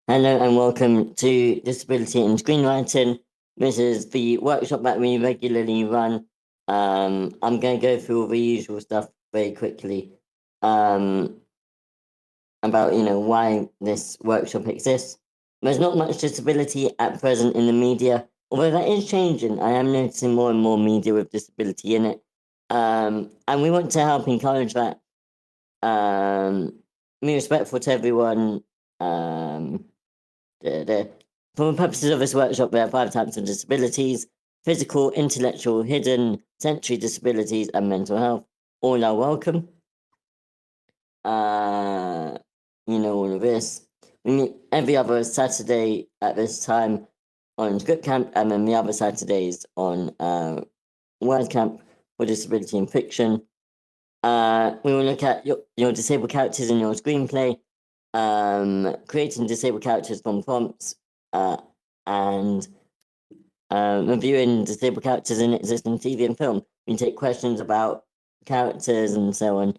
Hello and welcome to Disability in Screenwriting. This is the workshop that we regularly run. I'm going to go through all the usual stuff very quickly about why this workshop exists. There's not much disability at present in the media, although that is changing. I am noticing more and more media with disability in it, and we want to help encourage that. Be respectful to everyone. For the purposes of this workshop, there are 5 types of disabilities: physical, intellectual, hidden, sensory disabilities, and mental health. All are welcome. All of this. We meet every other Saturday at this time on ScriptCamp, and then the other Saturdays on WordCamp for disability in fiction. We will look at your disabled characters in your screenplay, creating disabled characters from prompts, and reviewing disabled characters in existing TV and film. We take questions about characters and so on,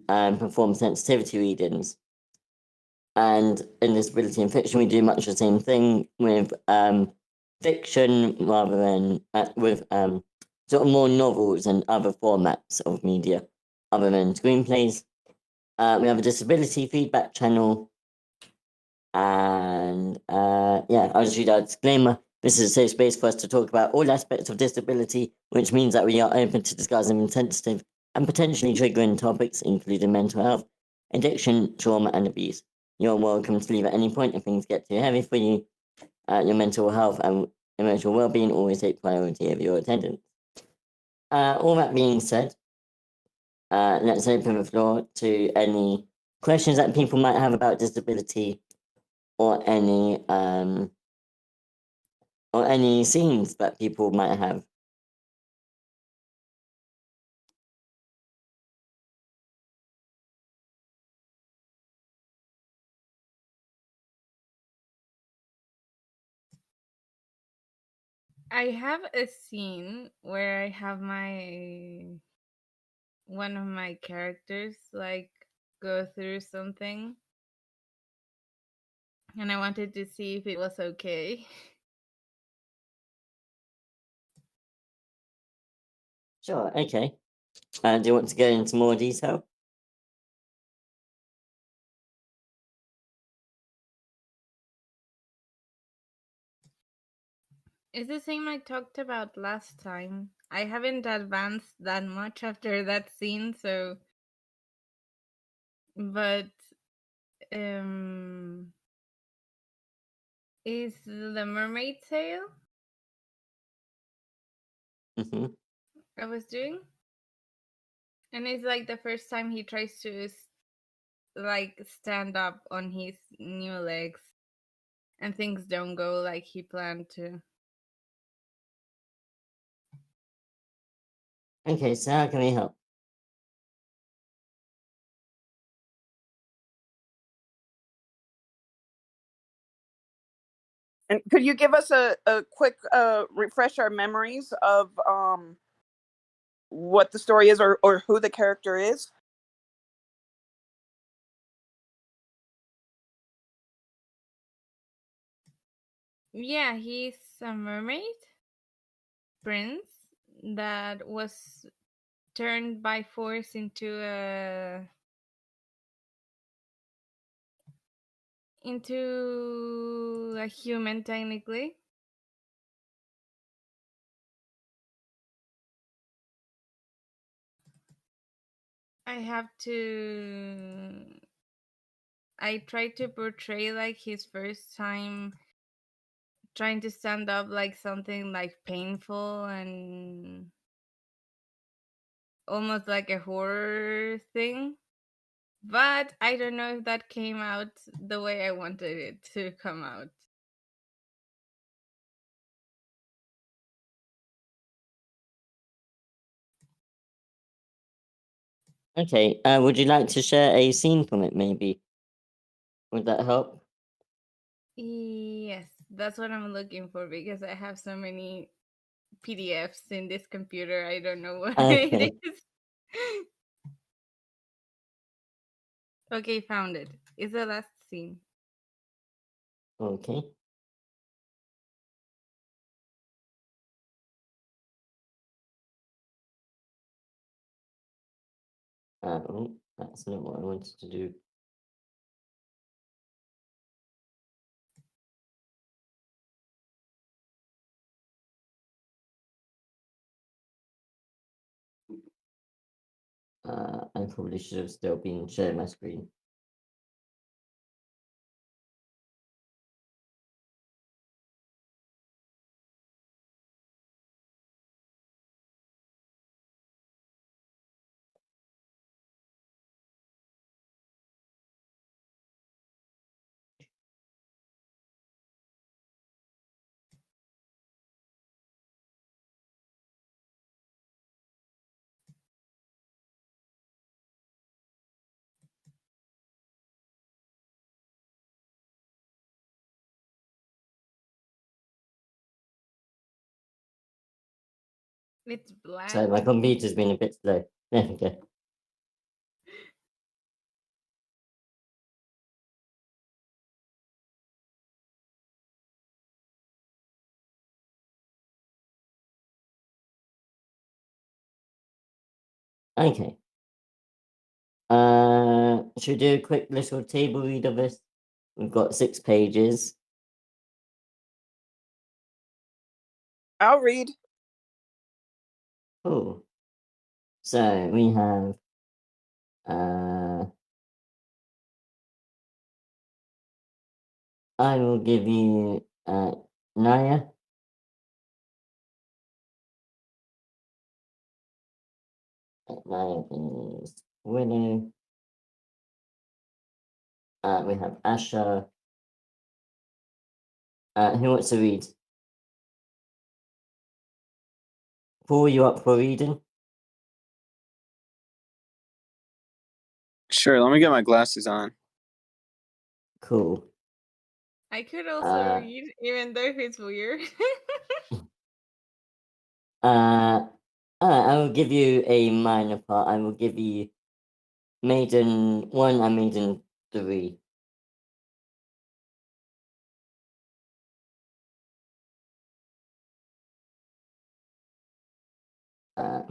and perform sensitivity readings. And in disability and fiction, we do much the same thing with fiction rather than with sort of more novels and other formats of media other than screenplays. We have a disability feedback channel. And I'll just read our disclaimer. This is a safe space for us to talk about all aspects of disability, which means that we are open to discussing sensitive and potentially triggering topics, including mental health, addiction, trauma, and abuse. You're welcome to leave at any point if things get too heavy for you. Your mental health and emotional well-being always take priority over your attendance. All that being said, let's open the floor to any questions that people might have about disability, or any scenes that people might have. I have a scene where I have one of my characters go through something, and I wanted to see if it was okay. Sure, okay. Do you want to go into more detail? It's the same I talked about last time. I haven't advanced that much after that scene, so... But, is the mermaid tale Mm-hmm. I was doing? And it's like the first time he tries to stand up on his new legs, and things don't go like he planned to. Okay, so how can we help? And could you give us a quick refresh our memories of what the story is, or who the character is? Yeah, he's a mermaid prince that was turned by force into a human, technically. I tried to portray like his first time trying to stand up, like something like painful and almost like a horror thing. But I don't know if that came out the way I wanted it to come out. Okay, would you like to share a scene from it, maybe? Would that help? Yes, that's what I'm looking for, because I have so many PDFs in this computer. I don't know what it is. Okay, found it. It's the last scene. Okay. Oh, that's not what I wanted to do. I probably should have still been sharing my screen. It's black. So my computer's been a bit slow. There we go. Okay. Should we do a quick little table read of this? We've got 6 pages. I'll read. Oh. So we have I will give you Naya. Naya is winner. We have Asha. Who wants to read? Paul, you up for reading? Sure, let me get my glasses on. Cool. I could also read, even though it's weird. I will give you a minor part. I will give you Maiden 1 and Maiden 3.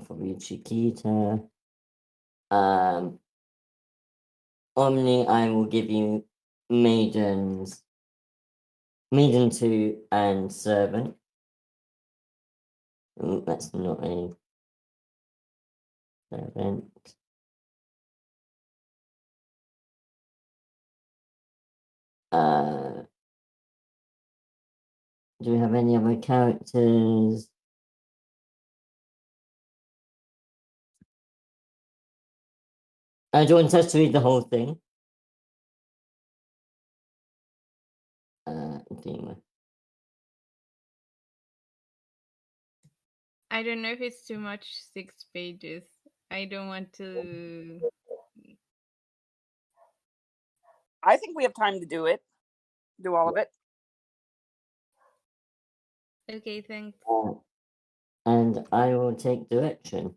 For you, Chiquita. Omni, I will give you Maiden 2 and Servant. Ooh, that's not a Servant. Do we have any other characters? Do you want us to read the whole thing? Dima. I don't know if it's too much, 6 pages. I don't want to. I think we have time to do it. Do all of it. Okay, thanks. And I will take direction.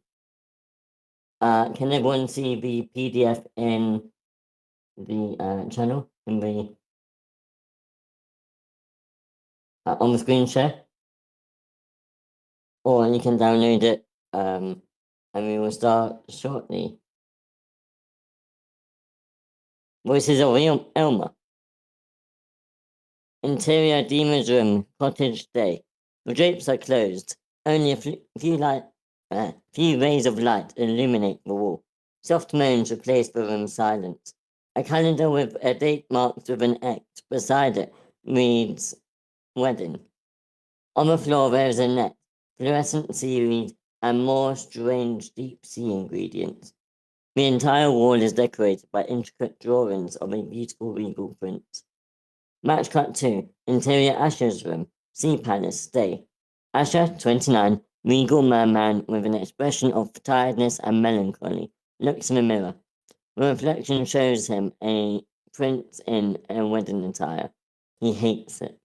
Can everyone see the PDF in the channel in the on the screen share? Or you can download it, and we will start shortly. Voices of Elma. Interior Demon's room, cottage day. The drapes are closed. Only a few rays of light illuminate the wall. Soft moans replace the room's silence. A calendar with a date marked with an X beside it reads wedding. On the floor there is a net, fluorescent seaweed, and more strange deep sea ingredients. The entire wall is decorated by intricate drawings of a beautiful regal prince. Match cut 2, interior Asher's room, Sea Palace, day. Asher, 29, regal merman with an expression of tiredness and melancholy, looks in the mirror. The reflection shows him a prince in a wedding attire. He hates it.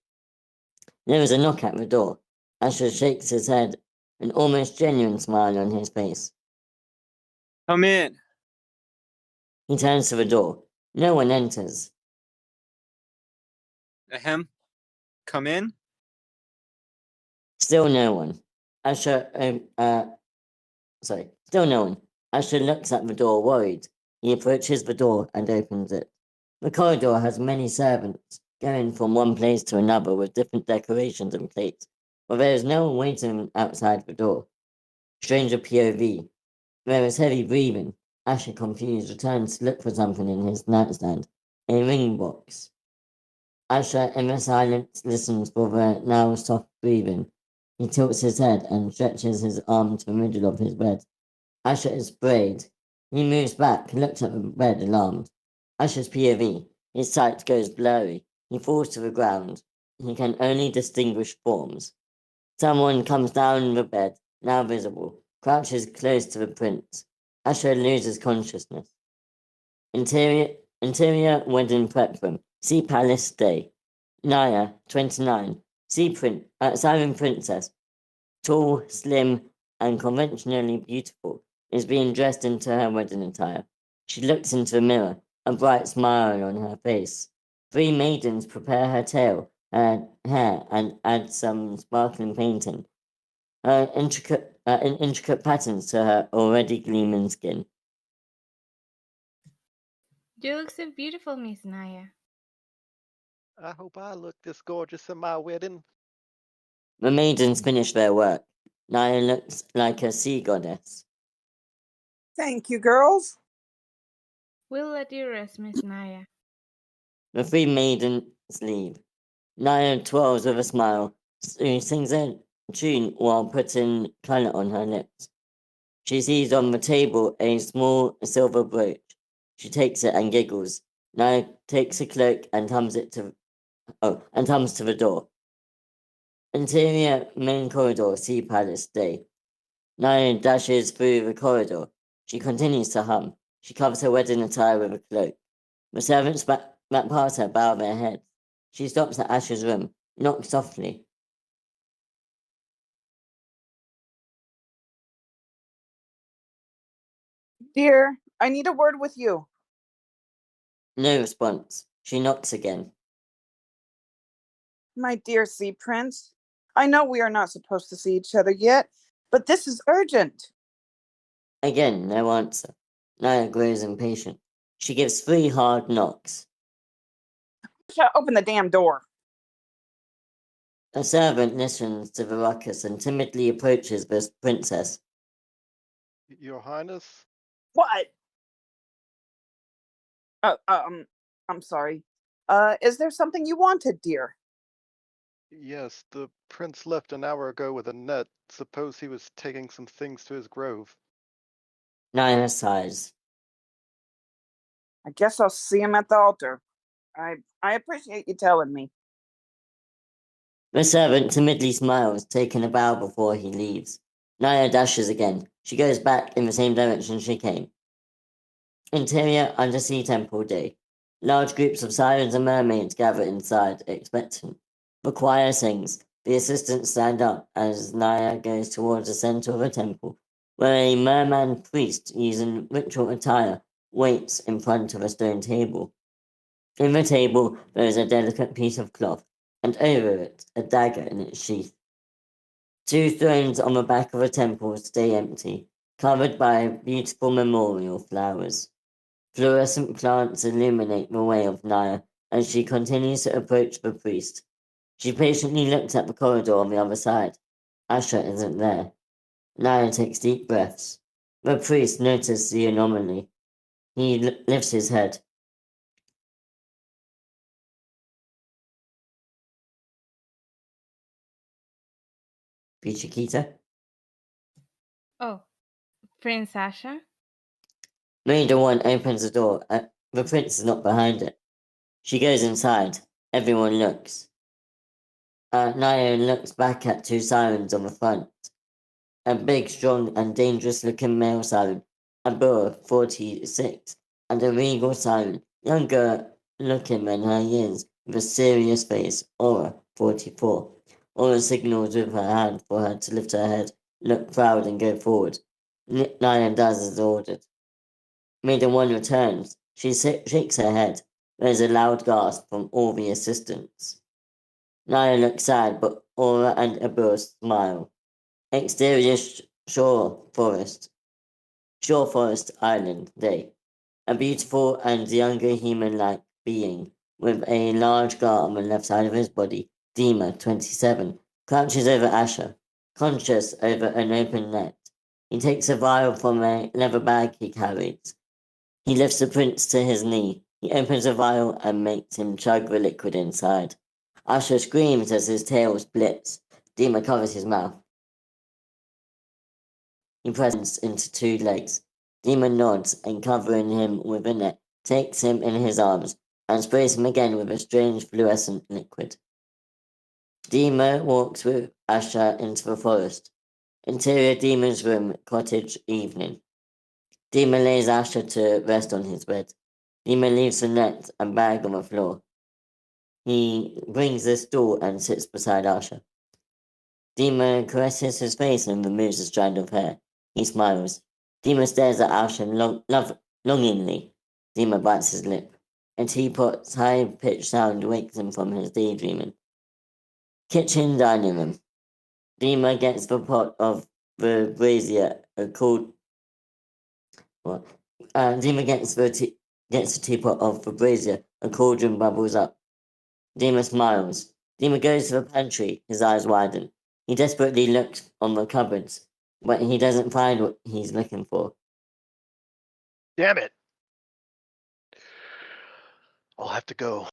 There is a knock at the door. Asher shakes his head, an almost genuine smile on his face. Come in. He turns to the door. No one enters. Ahem. Come in? Still no one. Still no one. Usher looks at the door, worried. He approaches the door and opens it. The corridor has many servants, going from one place to another with different decorations and plates, but there is no one waiting outside the door. Stranger POV. There is heavy breathing. Usher, confused, returns to look for something in his nightstand. A ring box. Usher, in the silence, listens for the now soft breathing. He tilts his head and stretches his arm to the middle of his bed. Usher is sprayed. He moves back, looks at the bed, alarmed. Usher's POV. His sight goes blurry. He falls to the ground. He can only distinguish forms. Someone comes down the bed, now visible, crouches close to the prince. Usher loses consciousness. Interior wedding prep room. See Palace Day. Naya, 29. Siren Princess. Tall, slim, and conventionally beautiful, is being dressed into her wedding attire. She looks into the mirror, a bright smile on her face. 3 maidens prepare her tail, her hair, and add some sparkling painting. Intricate patterns to her already gleaming skin. You look so beautiful, Miss Naya. I hope I look this gorgeous at my wedding. The maidens finish their work. Naya looks like a sea goddess. Thank you, girls. We'll let you rest, Miss Naya. The 3 maidens leave. Naya twirls with a smile. She sings a tune while putting colour on her lips. She sees on the table a small silver brooch. She takes it and giggles. Naya takes a cloak and hums to the door. Interior main corridor, Sea Palace Day. Naya dashes through the corridor. She continues to hum. She covers her wedding attire with a cloak. The servants that pass her bow their heads. She stops at Ash's room, knocks softly. Dear, I need a word with you. No response. She knocks again. My dear Sea Prince, I know we are not supposed to see each other yet, but this is urgent. Again, no answer. Naya grows impatient. She gives 3 hard knocks. Open the damn door. A servant listens to the ruckus and timidly approaches the princess. Your Highness? What? I'm sorry. Is there something you wanted, dear? Yes, the prince left an hour ago with a net. Suppose he was taking some things to his grove. Naya sighs. I guess I'll see him at the altar. I appreciate you telling me. The servant timidly smiles, taking a bow before he leaves. Naya dashes again. She goes back in the same direction she came. Interior Undersea Temple Day. Large groups of sirens and mermaids gather inside, expectant. The choir sings. The assistants stand up as Naya goes towards the center of the temple, where a merman priest using ritual attire waits in front of a stone table. In the table there is a delicate piece of cloth, and over it a dagger in its sheath. 2 thrones on the back of the temple stay empty, covered by beautiful memorial flowers. Fluorescent plants illuminate the way of Naya as she continues to approach the priest. She patiently looks at the corridor on the other side. Asher isn't there. Naya takes deep breaths. The priest notices the anomaly. He lifts his head. Pichikita? Oh, Prince Asha? Maiden 1 opens the door. The prince is not behind it. She goes inside. Everyone looks. Naya looks back at 2 sirens on the front. A big, strong, and dangerous-looking male siren, Abura, 46, and a regal siren, younger-looking than her years, with a serious face, Aura, 44. Aura signals with her hand for her to lift her head, look proud, and go forward. Naya does as ordered. Maiden 1 returns. She shakes her head. There is a loud gasp from all the assistants. Naya looks sad, but Aura and Abur smile. Exterior Shore Forest Island Day. A beautiful and younger human-like being with a large scar on the left side of his body, Dima, 27, crouches over Asher, conscious over an open net. He takes a vial from a leather bag he carries. He lifts the prince to his knee. He opens the vial and makes him chug the liquid inside. Asher screams as his tail splits. Dima covers his mouth. He presses into 2 legs. Dima nods and, covering him with a net, takes him in his arms and sprays him again with a strange fluorescent liquid. Dima walks with Asher into the forest. Interior Dima's room, cottage, evening. Dima lays Asher to rest on his bed. Dima leaves the net and bag on the floor. He brings the stool and sits beside Asher. Dima caresses his face and removes a strand of hair. He smiles. Dima stares at Asher longingly. Dima bites his lip. A teapot's high-pitched sound wakes him from his daydreaming. Kitchen dining room. Dima gets the pot of the brazier, Dima gets the teapot of the brazier. A cauldron bubbles up. Dima smiles. Dima goes to the pantry. His eyes widen. He desperately looks on the cupboards, but he doesn't find what he's looking for. Damn it! I'll have to go.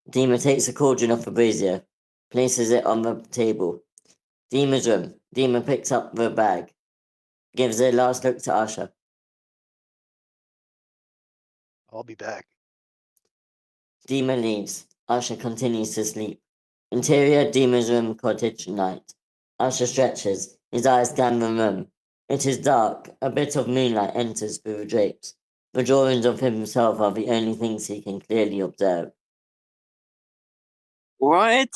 Dima takes the cauldron off the brazier, places it on the table. Dima's room. Dima picks up the bag, gives a last look to Asher. I'll be back. Dima leaves. Asher continues to sleep. Interior Dima's room, cottage, night. Asher stretches. His eyes scan the room. It is dark. A bit of moonlight enters through the drapes. The drawings of himself are the only things he can clearly observe. What?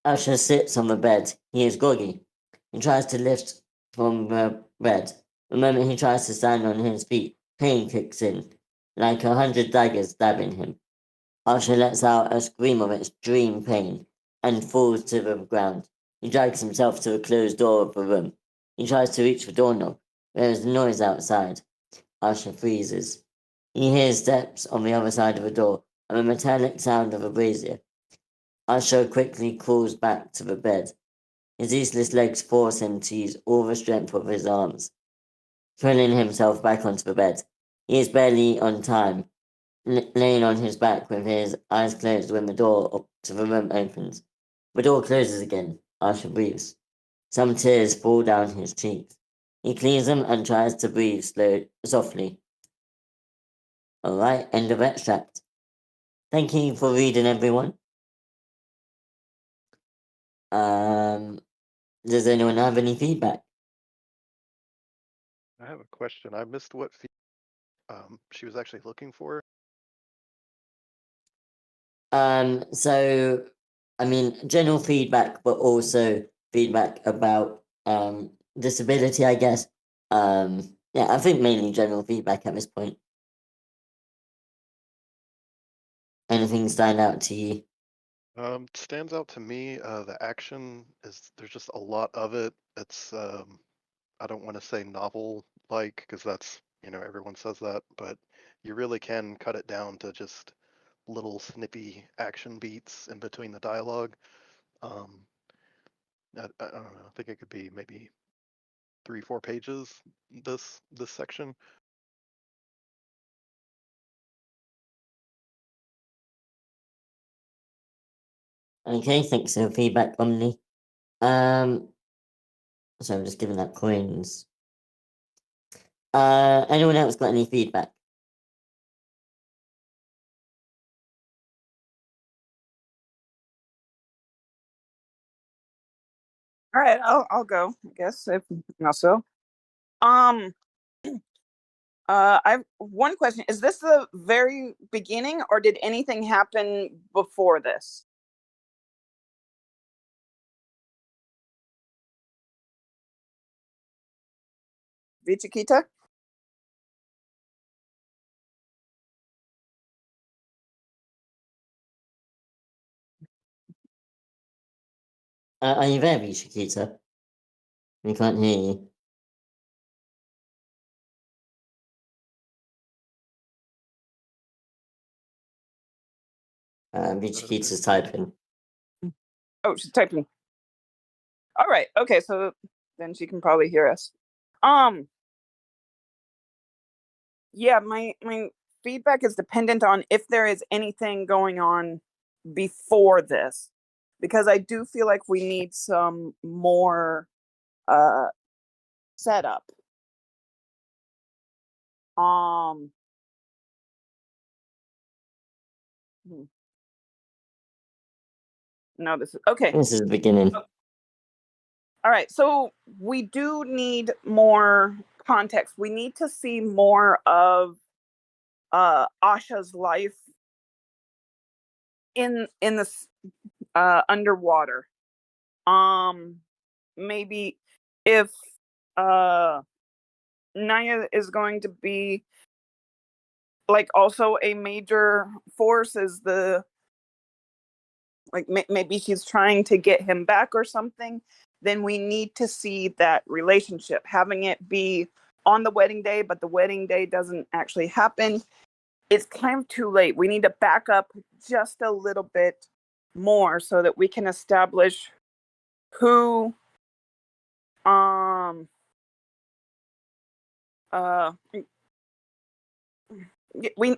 Asher sits on the bed. He is groggy. He tries to lift from the bed. The moment he tries to stand on his feet, pain kicks in, like 100 daggers stabbing him. Asher lets out a scream of extreme pain and falls to the ground. He drags himself to the closed door of the room. He tries to reach the doorknob. There is noise outside. Asher freezes. He hears steps on the other side of the door and the metallic sound of a brazier. Asher quickly crawls back to the bed. His useless legs force him to use all the strength of his arms, pulling himself back onto the bed. He is barely on time, laying on his back with his eyes closed when the door to the room opens. The door closes again. Asher breathes. Some tears fall down his cheeks. He cleans them and tries to breathe softly. Alright, end of extract. Thank you for reading, everyone. Does anyone have any feedback? I have a question. I missed what she was actually looking for. So, I mean, general feedback, but also feedback about disability, I guess. Yeah, I think mainly general feedback at this point. Anything stand out to you? Stands out to me, the action is there's just a lot of it. It's I don't want to say novel-like because that's, everyone says that, but you really can cut it down to just little snippy action beats in between the dialogue. I don't know. I think it could be maybe 3-4 pages. This section. Okay, thanks for the feedback, Omni. So I'm just giving that coins. Anyone else got any feedback? All right, I'll go. I guess if not so. I have one question. Is this the very beginning, or did anything happen before this? Vichikita? Are you there, Chiquita? We can't hear you. Chiquita's typing. Oh, she's typing. All right. Okay. So then she can probably hear us. Yeah, my feedback is dependent on if there is anything going on before this, because I do feel like we need some more setup. No, this is okay. This is the beginning. All right, so we do need more context. We need to see more of Asha's life in this underwater. Maybe if Naya is going to be like also a major force, is the like maybe she's trying to get him back or something, then we need to see that relationship. Having it be on the wedding day, but the wedding day doesn't actually happen, it's kind of too late. We need to back up just a little bit more so that we can establish who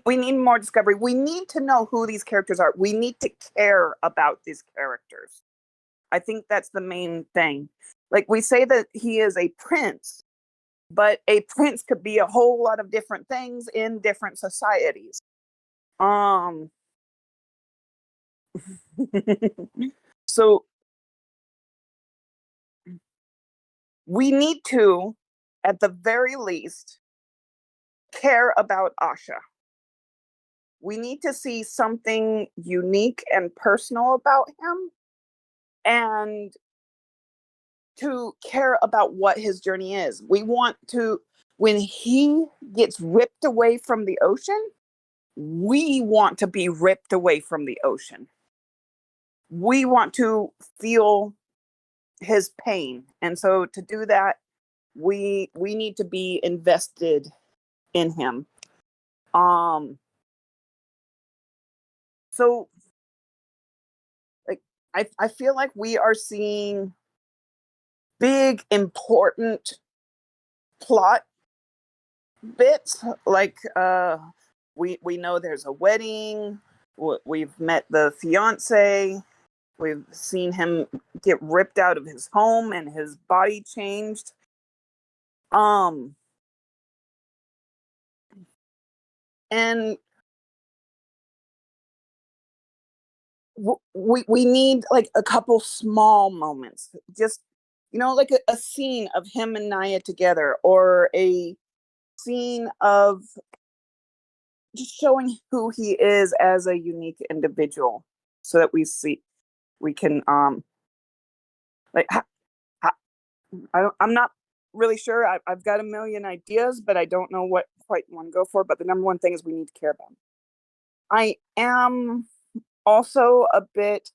we need more discovery. We need to know who these characters are. We need to care about these characters. I think that's the main thing. Like, we say that he is a prince, but a prince could be a whole lot of different things in different societies. So we need to, at the very least, care about Asha. We need to see something unique and personal about him, and to care about what his journey is. We want to, when he gets ripped away from the ocean, we want to be ripped away from the ocean. We want to feel his pain. And so to do that, we need to be invested in him. So like I feel like we are seeing big important plot bits, like we know there's a wedding, we've met the fiance, we've seen him get ripped out of his home and his body changed. And we need like a couple small moments, just, you know, like a scene of him and Naya together, or a scene of just showing who he is as a unique individual, so that we can like I'm not really sure. I've got a million ideas, but I don't know what quite want to go for. But the number one thing is we need to care about him. I am also a bit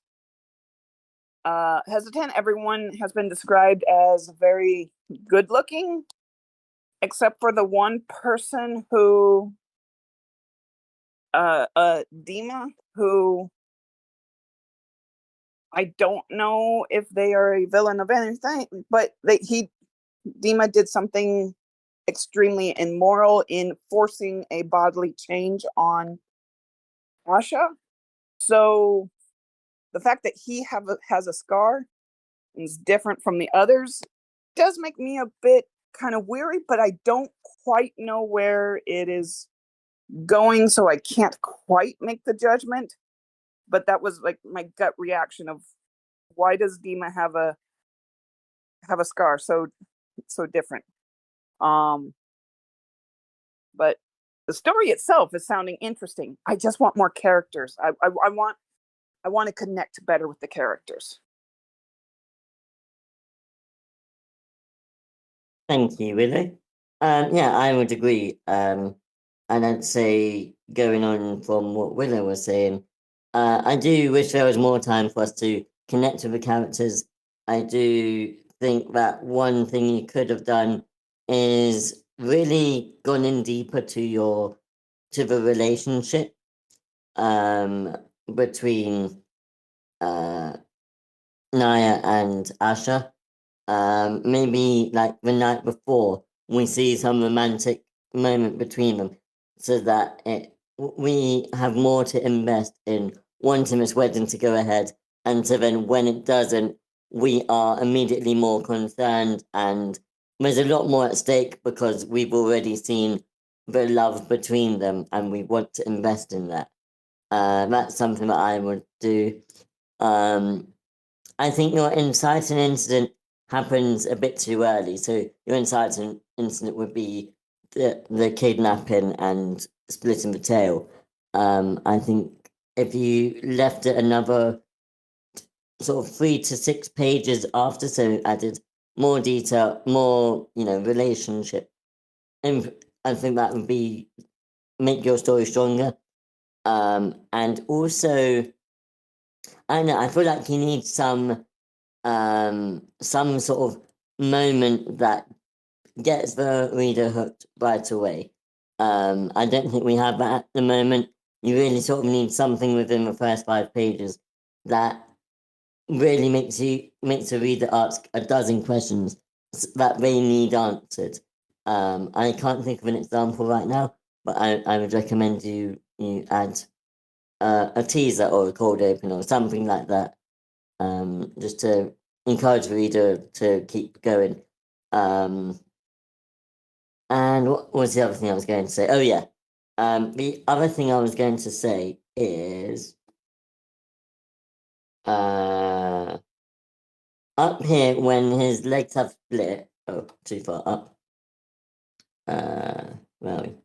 hesitant. Everyone has been described as very good looking, except for the one person who Dima, who I don't know if they are a villain of anything, but Dima did something extremely immoral in forcing a bodily change on Asha. So the fact that he has a scar and is different from the others does make me a bit kind of weary, but I don't quite know where it is going, so I can't quite make the judgment. But that was like my gut reaction of, why does Dima have a scar so different? But the story itself is sounding interesting. I just want more characters. I want to connect better with the characters. Thank you, Willow. Yeah, I would agree. And I'd say, going on from what Willow was saying, I do wish there was more time for us to connect with the characters I do think that one thing you could have done is really gone in deeper to the relationship between Naya and Asha. Maybe like the night before we see some romantic moment between them, so that we have more to invest in wanting this wedding to go ahead, and so then when it doesn't, we are immediately more concerned, and there's a lot more at stake because we've already seen the love between them, and we want to invest in that. That's something that I would do. I think your inciting incident happens a bit too early. So your inciting incident would be the kidnapping and splitting the tail. I think if you left it another sort of 3 to 6 pages after, so added more detail, more relationship, and I think that would make your story stronger. And also, I don't know, I feel like you need some sort of moment that gets the reader hooked right away. I don't think we have that at the moment. You really sort of need something within the first 5 pages that really makes the reader ask a dozen questions that they need answered. I can't think of an example right now, but I would recommend you add a teaser or a cold open or something like that, just to encourage the reader to keep going. And what was the other thing I was going to say? Oh yeah, the other thing I was going to say is up here when his legs have split. Oh, too far up. Where are we?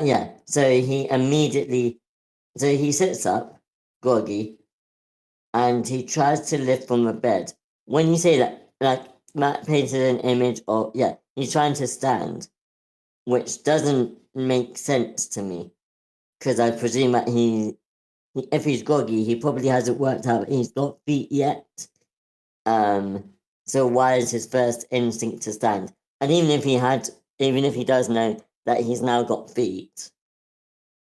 Yeah. So he sits up, groggy, and he tries to lift from the bed. When you say that, like Matt painted an image of, he's trying to stand, which doesn't make sense to me, because I presume that if he's groggy, he probably hasn't worked out that he's got feet yet. So why is his first instinct to stand? And even if he does know that he's now got feet,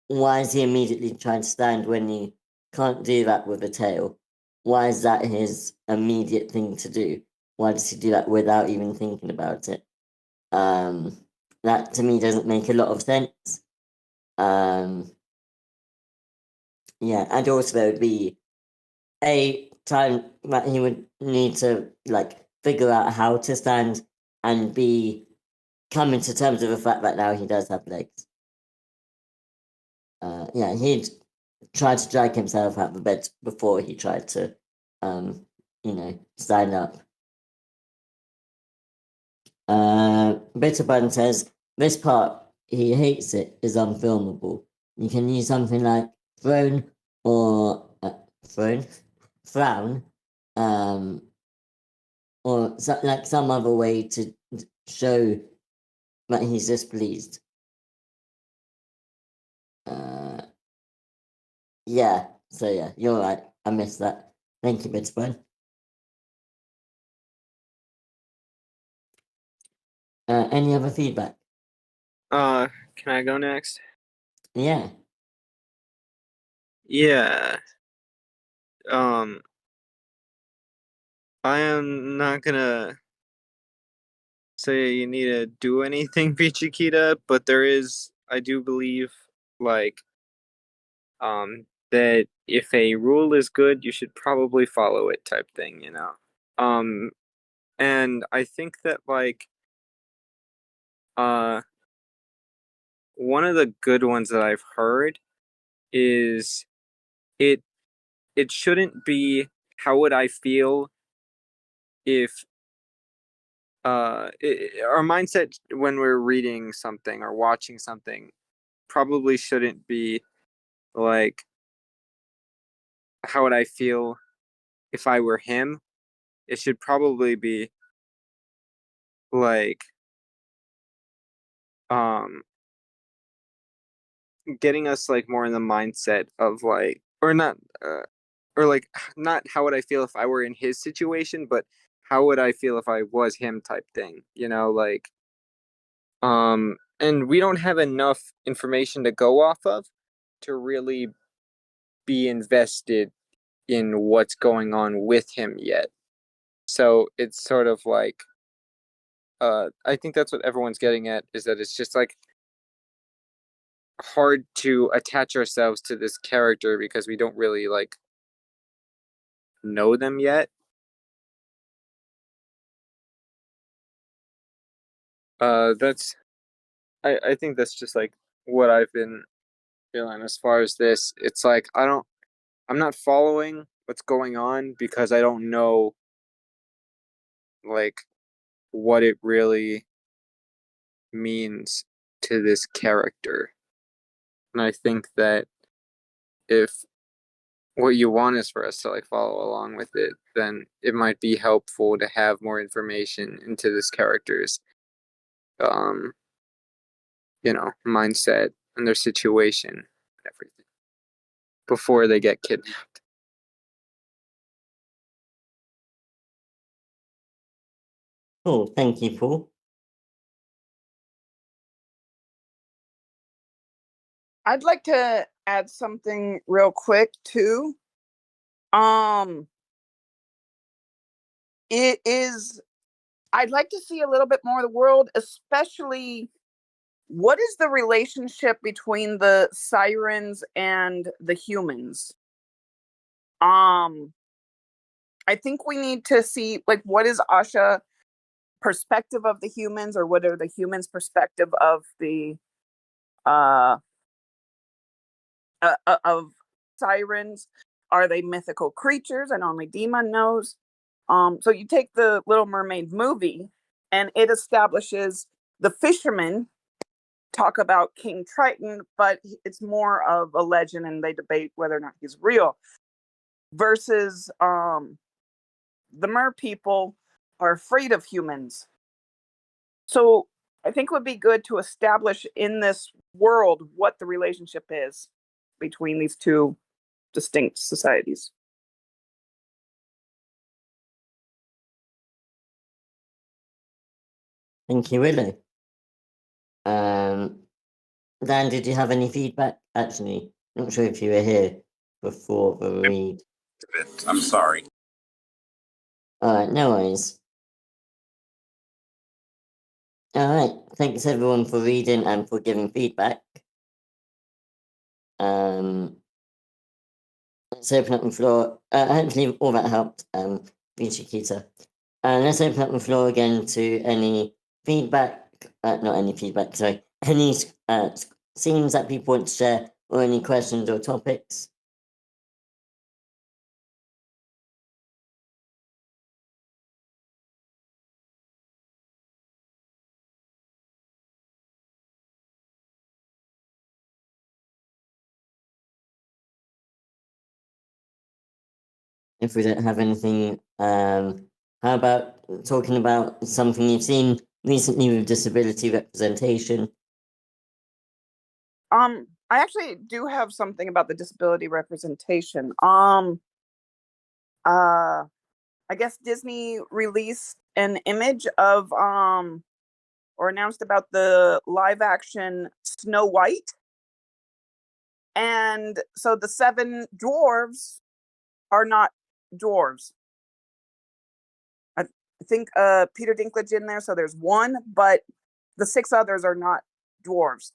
why is he immediately trying to stand when he can't do that with a tail? Why is that his immediate thing to do? Why does he do that without even thinking about it? That to me doesn't make a lot of sense. Yeah, and also there would be a time that he would need to figure out how to stand, and be coming to terms with the fact that now he does have legs. He'd tried to drag himself out of the bed before he tried to, stand up. Bitterbun says, this part, he hates it, is unfilmable. You can use something like frown or frown, or some other way to show that he's displeased. You're right. I missed that. Thank you, Bitterbun. Any other feedback? Can I go next? Yeah. Yeah. I am not gonna say you need to do anything, Vichikita, but I do believe, that if a rule is good, you should probably follow it type thing, And I think that, one of the good ones that I've heard is it shouldn't be how would I feel if our mindset when we're reading something or watching something probably shouldn't be like how would I feel if I were him. It should probably be like getting us more in the mindset of or or like not how would I feel if I were in his situation, but how would I feel if I was him type thing, like and we don't have enough information to go off of to really be invested in what's going on with him yet. So it's sort of like I think that's what everyone's getting at, is that it's just like hard to attach ourselves to this character because we don't really like know them yet. That's I think that's just like what I've been feeling as far as this. It's like I'm not following what's going on because I don't know like what it really means to this character. And I think that if what you want is for us to like follow along with it, then it might be helpful to have more information into this character's um mindset and their situation and everything before they get kidnapped. Cool. Thank you, Paul. I'd like to add something real quick too. I'd like to see a little bit more of the world, especially what is the relationship between the sirens and the humans? I think we need to see like what is Asha perspective of the humans, or what are the humans perspective of the of sirens? Are they mythical creatures and only Demon knows? So you take the Little Mermaid movie and it establishes the fishermen talk about King Triton, but it's more of a legend and they debate whether or not he's real. Versus the mer people are afraid of humans. So I think it would be good to establish in this world what the relationship is between these two distinct societies. Thank you, Willow. Dan, did you have any feedback? Actually, not sure if you were here before the read. I'm sorry. Alright, no worries. Alright, thanks everyone for reading and for giving feedback. Let's open up the floor. Hopefully all that helped, Chiquita. Let's open up the floor again to any feedback, not any feedback, sorry, any scenes that people want to share, or any questions or topics. If we don't have anything, how about talking about something you've seen recently with disability representation? I actually do have something about the disability representation. I guess Disney released an image of or announced about the live action Snow White. And so the 7 dwarves are not dwarves. I think Peter Dinklage in there, so there's 1, but the 6 others are not dwarves.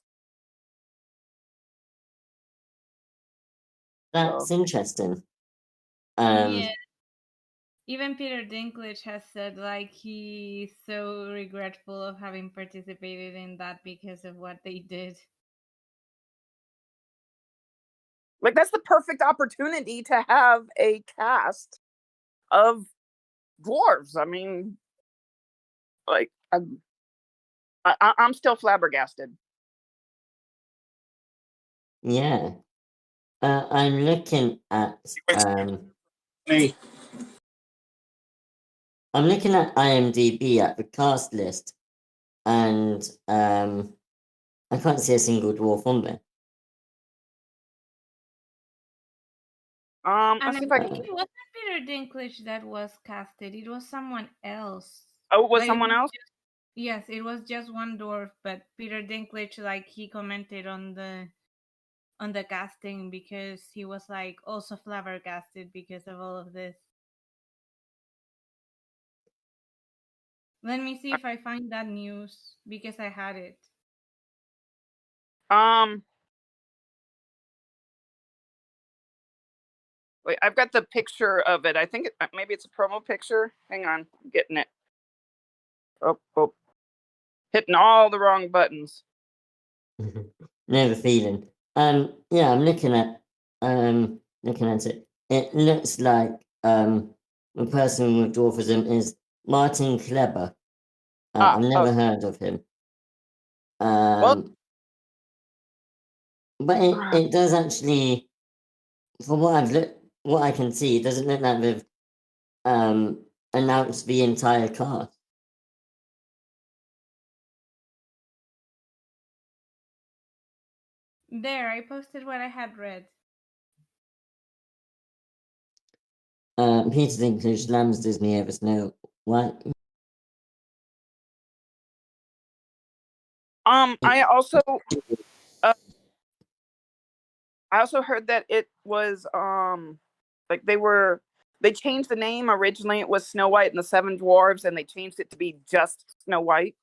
That's interesting. Yeah. Even Peter Dinklage has said like he's so regretful of having participated in that because of what they did. Like that's the perfect opportunity to have a cast of dwarves. I mean, like I'm still flabbergasted. Yeah. I'm looking at Hey, I'm looking at IMDb at the cast list, and I can't see a single dwarf on there. I'll And I see if I think can. it wasn't Peter Dinklage that was casted. It was someone else. Oh, it was But someone else? yes, it was just one dwarf, but Peter Dinklage, like, he commented on the casting because he was like also flabbergasted because of all of this. Let me see if I find that news because I had it. Wait, I've got the picture of it. I think maybe it's a promo picture. Hang on, I'm getting it. Oh, hitting all the wrong buttons. Never feeling. Yeah, I'm looking at it. It looks like the person with dwarfism is Martin Kleber. I've never heard of him. Well, but it does actually, from what I can see, it doesn't look like they've announced the entire cast. There, I posted what I had read. Peter Dinklage slams Disney over Snow White. I also heard that it was like they changed the name. Originally it was Snow White and the Seven Dwarves, and they changed it to be just Snow White.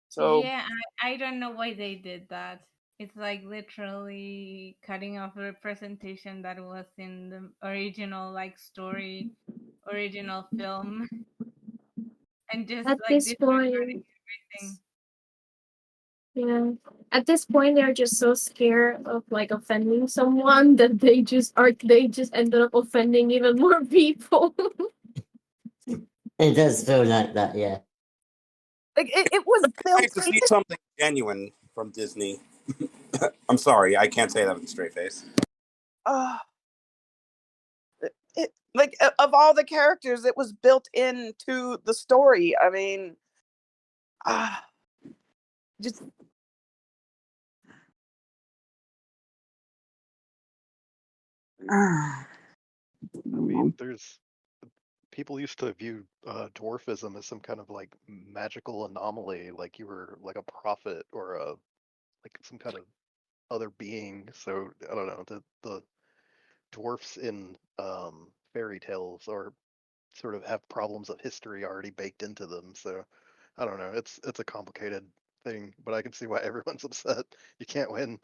So yeah, I don't know why they did that. It's like literally cutting off a representation that was in the original story, original film, and just At like this point, everything. yeah. At this point, they're just so scared of offending someone that they just ended up offending even more people. It does feel like that, yeah. like it was built. Nice to see something genuine from Disney. I'm sorry, I can't say that with a straight face. Of all the characters, it was built into the story. I mean, just. I mean, there's people used to view dwarfism as some kind of magical anomaly, like you were like a prophet or some kind of other being. So I don't know, the dwarfs in fairy tales or sort of have problems of history already baked into them. So I don't know, it's a complicated thing, but I can see why everyone's upset. You can't win.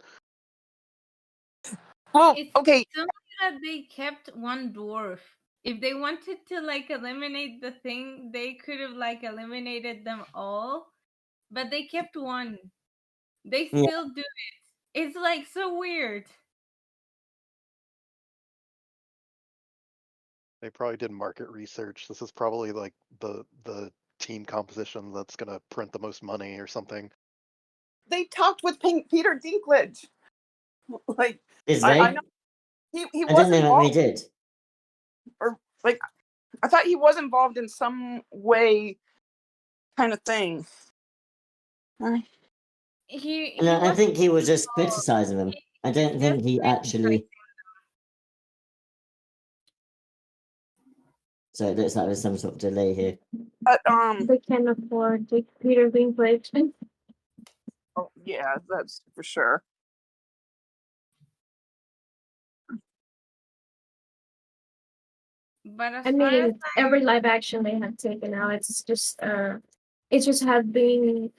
Well, It's okay. something that they kept one dwarf. If they wanted to eliminate the thing, they could have eliminated them all, but they kept one. They still do it. It's so weird. They probably did market research. This is probably the team composition that's gonna print the most money or something. They talked with Peter Dinklage. I know he I was don't know involved. what they did. Or I thought he was involved in some way, kind of thing. I think he was just criticizing them. I don't think he actually. So it looks like there's some sort of delay here. They can't afford Peter Dinklage. Oh, yeah, that's for sure. But as I far as mean, every live action they have taken out, it just had been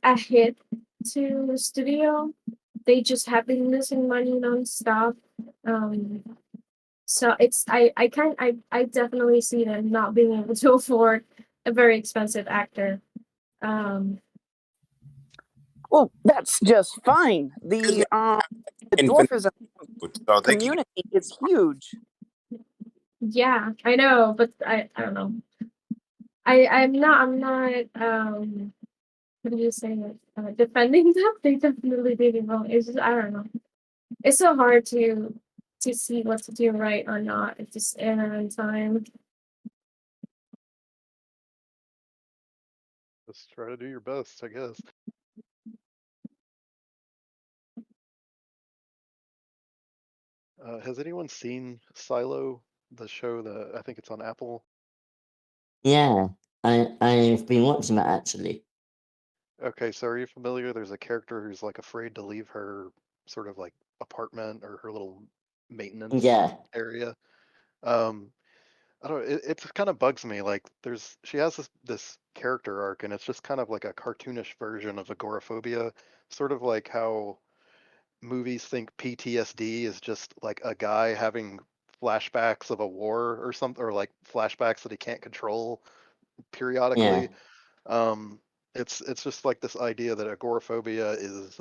a hit to the studio. They just have been losing money nonstop. So I definitely see them not being able to afford a very expensive actor. Well, that's just fine. The dwarfism community is huge. Yeah, I know, but I don't know. I'm not what do you say defending them. They definitely did it wrong. It's just I don't know. It's so hard to see what to do right or not at this era in time. Just try to do your best, I guess. Has anyone seen Silo, the show? I think it's on Apple. Yeah, I've been watching that actually. Okay, so are you familiar? There's a character who's like afraid to leave her sort of like apartment or her little maintenance Yeah, area. Um, I don't know, it kind of bugs me. Like she has this character arc and it's just kind of like a cartoonish version of agoraphobia, sort of like how movies think PTSD is just like a guy having flashbacks of a war or something, or like flashbacks that he can't control yeah, periodically. Um, it's just like this idea that agoraphobia is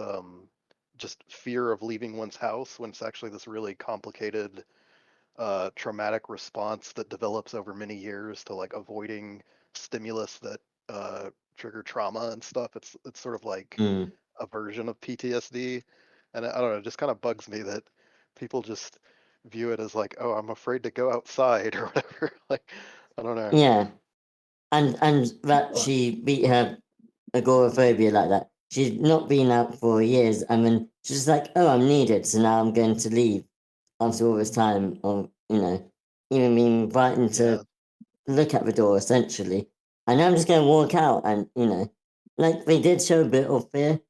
just fear of leaving one's house when it's actually this really complicated traumatic response that develops over many years to like avoiding stimulus that trigger trauma and stuff. It's sort of like mm, a version of PTSD, and I don't know, it just kind of bugs me that people just view it as like, oh, I'm afraid to go outside or whatever. Like, I don't know. yeah, and that she beat her agoraphobia like that. She's not been out for years, and then she's like, "Oh, I'm needed, so now I'm going to leave." After all this time of even being frightened to Yeah, look at the door essentially, and I'm just going to walk out, and like they did show a bit of fear,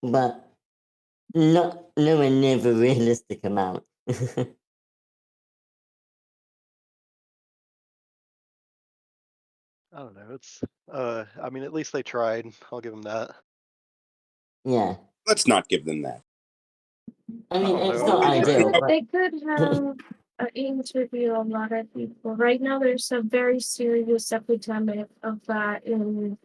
but not nowhere near the realistic amount. I don't know. It's I mean, at least they tried. I'll give them that. Yeah, Let's not give them that. I I mean don't it's know. not ideal, but They could have interview a lot of people. Right now, there's a very serious epidemic of that in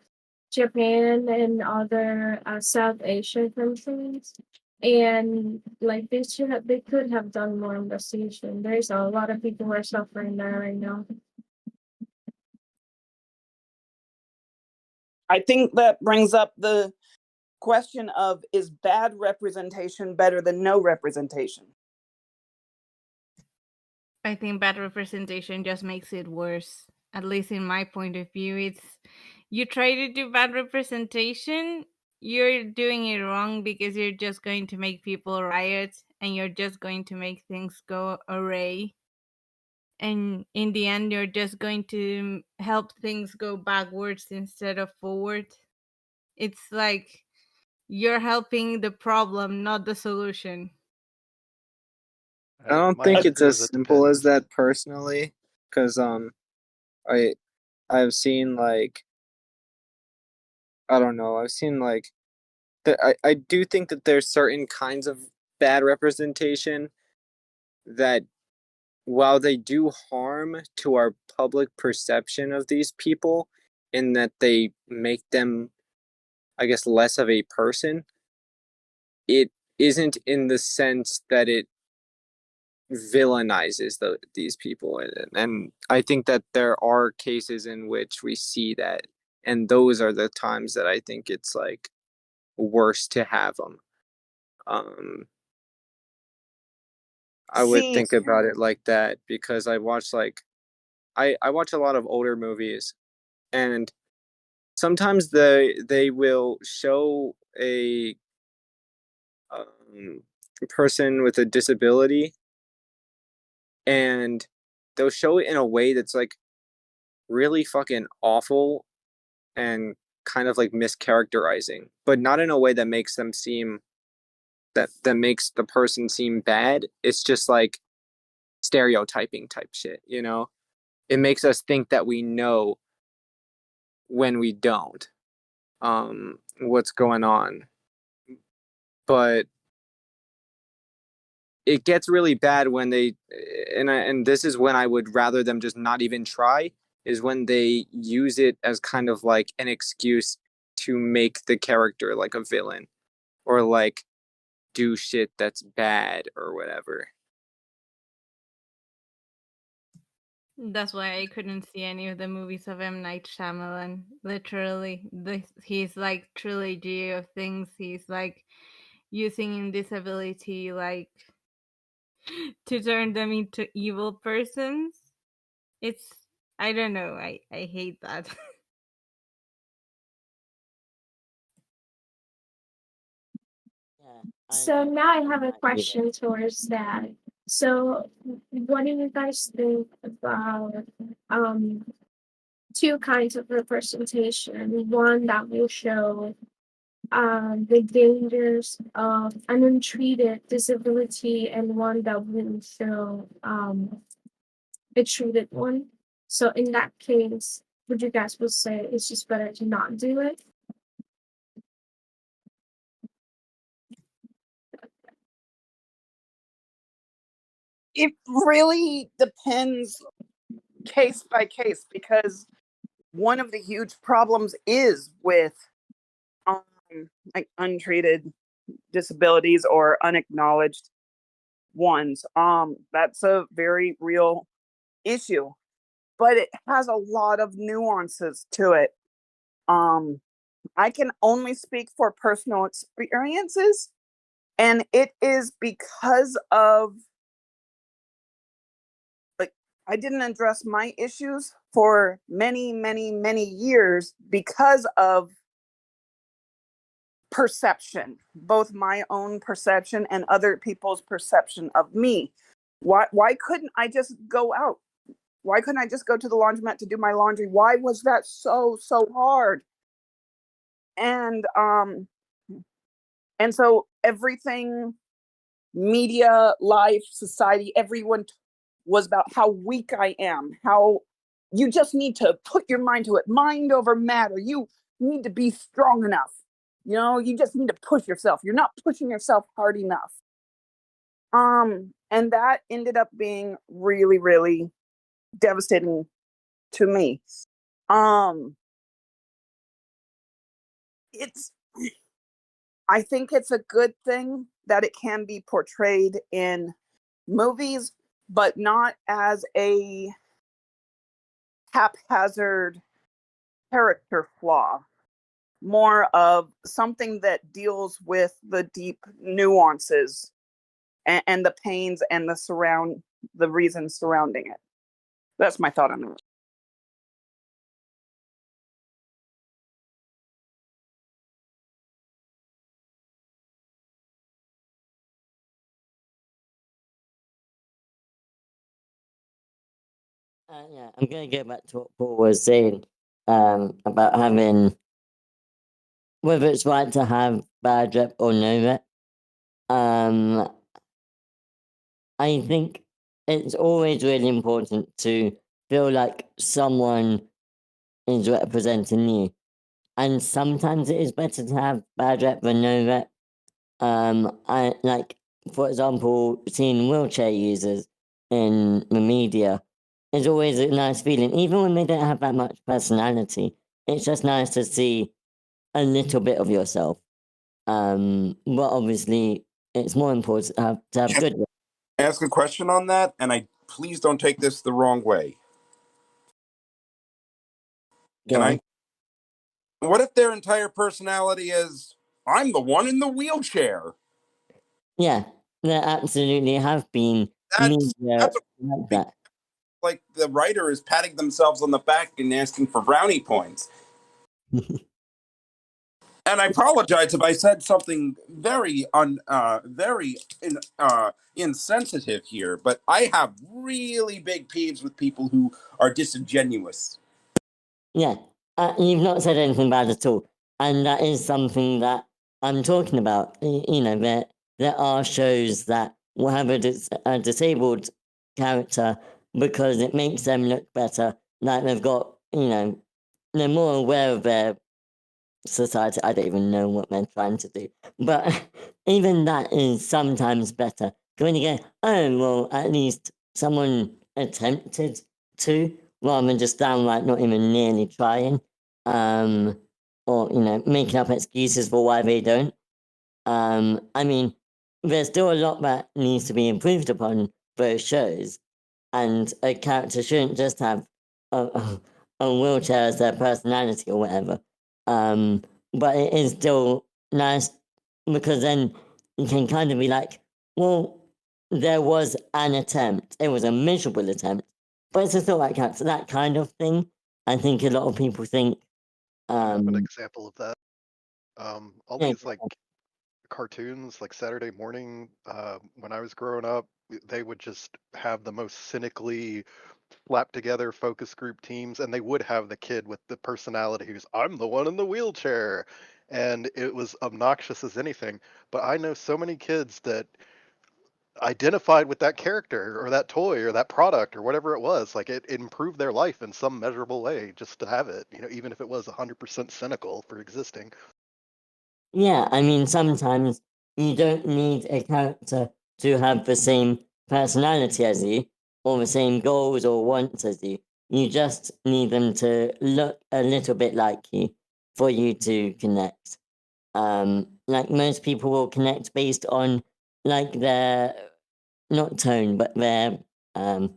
Japan and other South Asian countries. And like they could have done more investigation. There's a lot of people who are suffering there right now. I think that brings up the question of, is bad representation better than no representation? I think bad representation just makes it worse. At least in my point of view, it's you try to do bad representation, you're doing it wrong because you're just going to make people riot and you're just going to make things go awry. And in the end, you're just going to help things go backwards instead of forward. It's like you're helping the problem, not the solution. I don't My think it's answer as is it simple as depends. that personally, because I I've seen like I don't know, I've seen like that I do think that there's certain kinds of bad representation that while they do harm to our public perception of these people in that they make them, I guess, less of a person, it isn't in the sense that it villainizes these people. And I think that there are cases in which we see that, and those are the times that I think it's like worse to have them. I would See, think about it like that because I watch like I watch a lot of older movies, and sometimes they will show a person with a disability, and they'll show it in a way that's like really fucking awful and kind of like mischaracterizing, but not in a way that makes them seem that makes the person seem bad. It's just like stereotyping type shit, you know? It makes us think that we know when we don't what's going on. But it gets really bad when they and this is when I would rather them just not even try, is when they use it as kind of like an excuse to make the character like a villain or like do shit that's bad or whatever. That's why I couldn't see any of the movies of M. Night Shyamalan. Literally, his like trilogy of things. He's like using in disability, like to turn them into evil persons. It's I don't know. I hate that. Yeah, So now I have a agree with question towards that. So, what do you guys think about two kinds of representation? One that will show the dangers of an untreated disability, and one that will show a treated one. So, in that case, would you guys would say it's just better to not do it? It really depends case by case, because one of the huge problems is with like untreated disabilities or unacknowledged ones. That's a very real issue, but it has a lot of nuances to it. I can only speak for personal experiences, and it is because of, like, I didn't address my issues for many, many, many years because of perception, both my own perception and other people's perception of me. Why couldn't I just go out? Why couldn't I just go to the laundromat to do my laundry? Why was that so hard? And so everything, media, life, society, everyone was about how weak I am, how you just need to put your mind to it, mind over matter. You need to be strong enough. You just need to push yourself. You're not pushing yourself hard enough. And that ended up being really, really devastating to me. I think it's a good thing that it can be portrayed in movies, but not as a haphazard character flaw. More of something that deals with the deep nuances and the pains and the reasons surrounding it. That's my thought on it. Yeah, I'm going to go back to what Paul was saying about having, whether it's right to have bad rep or no rep. I think it's always really important to feel like someone is representing you. And sometimes it is better to have bad rep than no rep. I like, for example, seeing wheelchair users in the media is always a nice feeling, even when they don't have that much personality. It's just nice to see a little bit of yourself. But obviously, it's more important to have Can good. I ask a question on that? And please don't take this the wrong way. Can I? What if their entire personality is, I'm the one in the wheelchair? Yeah, there absolutely have been media That's like that. like the writer is patting themselves on the back and asking for brownie points. And I apologize if I said something very insensitive here, but I have really big peeves with people who are disingenuous. Yeah, you've not said anything bad at all, and that is something that I'm talking about. There are shows that will have a disabled character because it makes them look better. Like they've got, they're more aware of their society. I don't even know what they're trying to do, but even that is sometimes better. When you go, oh well, at least someone attempted to, rather than just downright not even nearly trying, or making up excuses for why they don't. I mean, there's still a lot that needs to be improved upon those shows, and a character shouldn't just have a wheelchair as their personality or whatever. But it is still nice because then you can kind of be like, well, there was an attempt. It was a miserable attempt, but it's still that character, that kind of thing. I think a lot of people think. I have an example of that. All Yeah. these like cartoons, like Saturday morning, when I was growing up, they would just have the most cynically slapped together focus group teams, and they would have the kid with the personality who's I'm the one in the wheelchair, and it was obnoxious as anything. But I know so many kids that identified with that character or that toy or that product or whatever it was. Like it improved their life in some measurable way just to have it, even if it was 100% cynical for existing. Yeah, I mean, sometimes you don't need a character to have the same personality as you, or the same goals or wants as you. You just need them to look a little bit like you for you to connect. Like most people will connect based on like their not tone, but their my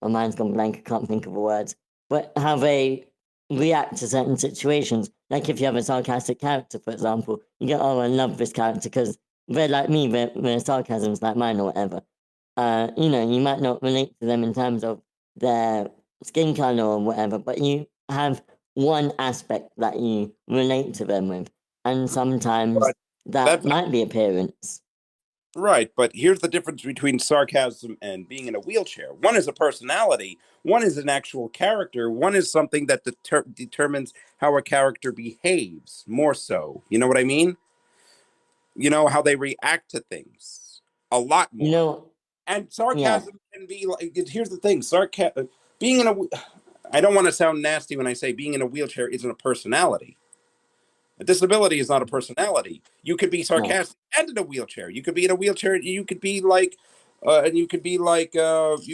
mind's gone blank, I can't think of a word, but how they react to certain situations. Like if you have a sarcastic character, for example, you go, oh, I love this character because they're like me, their sarcasm's like mine or whatever. You might not relate to them in terms of their skin color or whatever, but you have one aspect that you relate to them with. And sometimes But that that's might be appearance. right. But here's the difference between sarcasm and being in a wheelchair. One is a personality. One is an actual character. One is something that determines how a character behaves more so. You know what I mean? You know how they react to things a lot You more. know, And yeah, sarcasm can be like, here's the thing, being in a, I don't want to sound nasty when I say being in a wheelchair isn't a personality. A disability is not a personality. You could be no. sarcastic and in a wheelchair. You could be in a wheelchair. You could be like, and you could be like a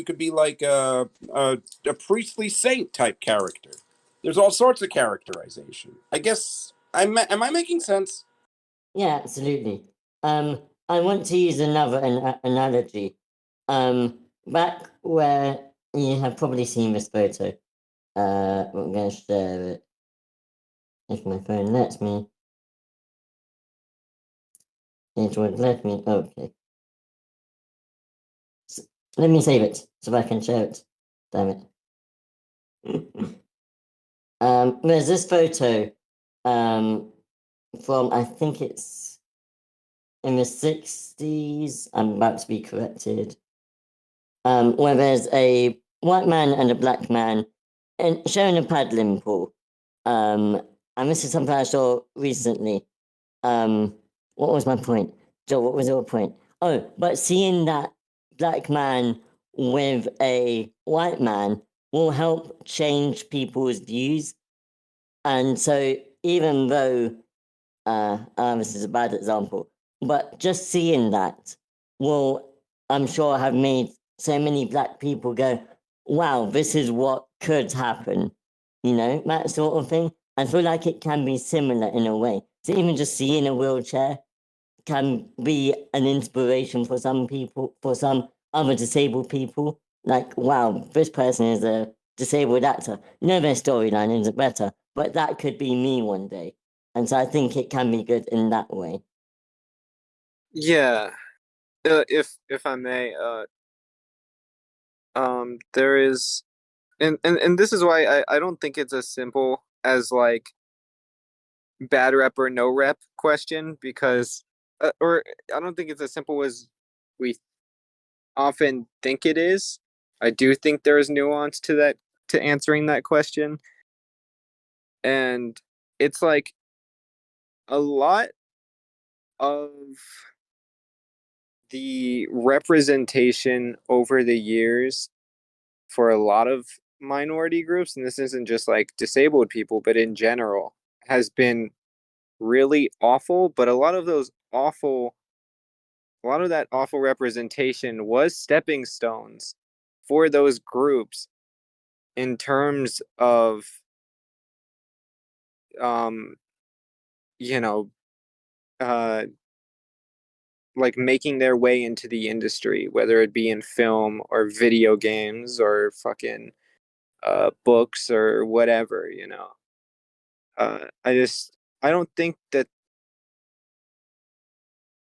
priestly saint type character. There's all sorts of characterization. I guess am I making sense? Yeah, absolutely. I want to use another analogy. Back where you have probably seen this photo. I'm going to share it if my phone lets me. It would let me. Okay. Let me save it so I can share it. Damn it. There's this photo from, I think it's in the 60s. I'm about to be corrected. Where there's a white man and a black man sharing a paddling pool. And this is something I saw recently. What was my point? Joe, what was your point? Oh, but seeing that black man with a white man will help change people's views. And so even though this is a bad example, but just seeing that will, I'm sure, have made so many black people go, wow, this is what could happen, that sort of thing. I feel like it can be similar in a way. So even just seeing a wheelchair can be an inspiration for some people, for some other disabled people. Like, wow, this person is a disabled actor. Their storyline isn't better, but that could be me one day. And so I think it can be good in that way. Yeah, if I may, there is, and this is why I don't think it's as simple as like bad rep or no rep question, because or I don't think it's as simple as we often think it is. I do think there is nuance to that, to answering that question, and it's like a lot of the representation over the years for a lot of minority groups, and this isn't just like disabled people, but in general, has been really awful. But a lot of that awful representation was stepping stones for those groups in terms of, um, you know, uh, like making their way into the industry, whether it be in film or video games or fucking books or whatever. I don't think that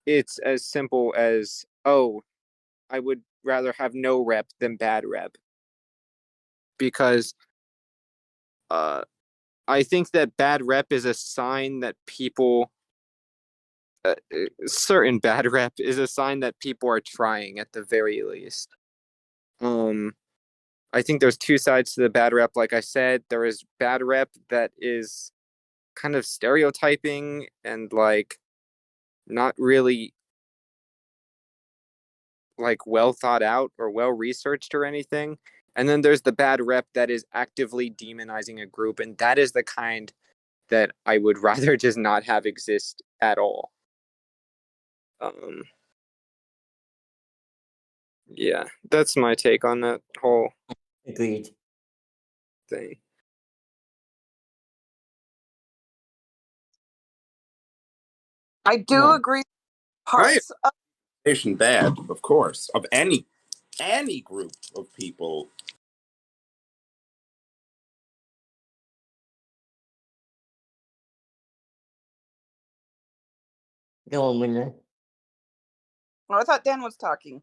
it's as simple as, oh, I would rather have no rep than bad rep, because uh I think that bad rep is a sign that people certain bad rep is a sign that people are trying at the very least. I think there's two sides to the bad rep. Like I said, there is bad rep that is kind of stereotyping and like not really like well thought out or well researched or anything. And then there's the bad rep that is actively demonizing a group, and that is the kind that I would rather just not have exist at all. Yeah, that's my take on that whole Agreed. thing. I do Yeah. agree. Parts of Bad, of course, of any group of people. Go on, Winner. I thought Dan was talking.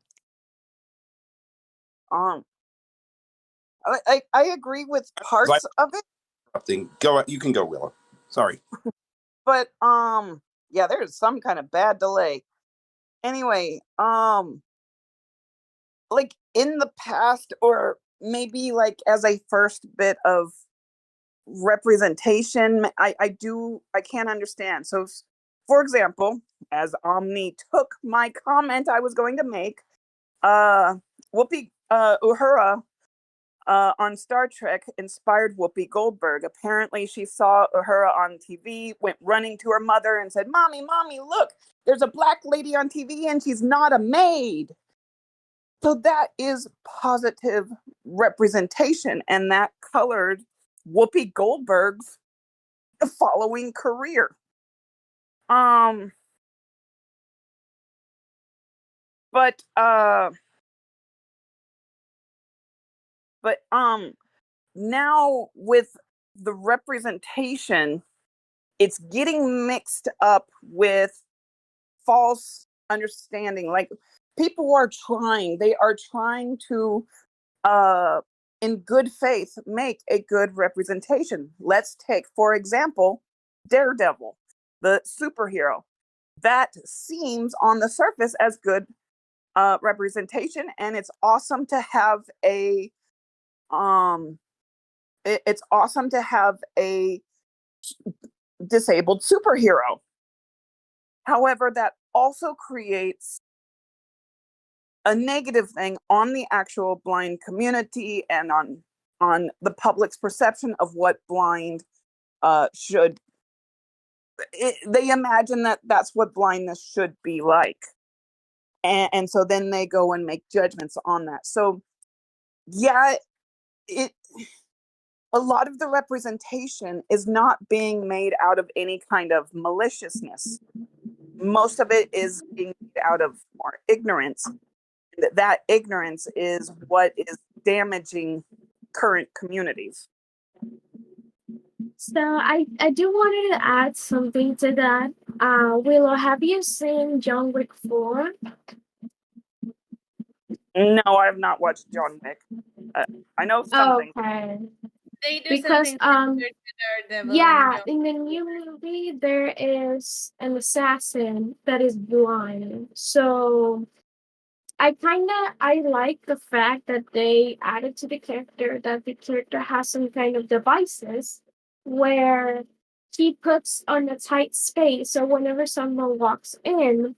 I agree with parts of it. Go, you can go, Willa. Sorry. But yeah, there's some kind of bad delay. Anyway, like in the past, or maybe like as a first bit of representation, I can't understand. So for example, as Omni took my comment I was going to make, Whoopi Uhura on Star Trek inspired Whoopi Goldberg. Apparently, she saw Uhura on TV, went running to her mother and said, "Mommy, Mommy, look, there's a black lady on TV and she's not a maid." So that is positive representation, and that colored Whoopi Goldberg's following career. But now with the representation, it's getting mixed up with false understanding. Like, people are trying to in good faith make a good representation. Let's take, for example, Daredevil, the superhero. That seems on the surface as good representation, and it's awesome to have a disabled superhero. However, that also creates a negative thing on the actual blind community and on the public's perception of what blind should. They imagine that that's what blindness should be like, and so then they go and make judgments on that. So yeah, a lot of the representation is not being made out of any kind of maliciousness. Most of it is being made out of more ignorance. That ignorance is what is damaging current communities. So I do wanted to add something to that. Willow, have you seen John Wick 4? No, I have not watched John Wick. I know something. Okay. They do Because something similar to Daredevil. yeah, in the new movie there is an assassin that is blind. So I like the fact that they added to the character that the character has some kind of devices where he puts on a tight space, so whenever someone walks in,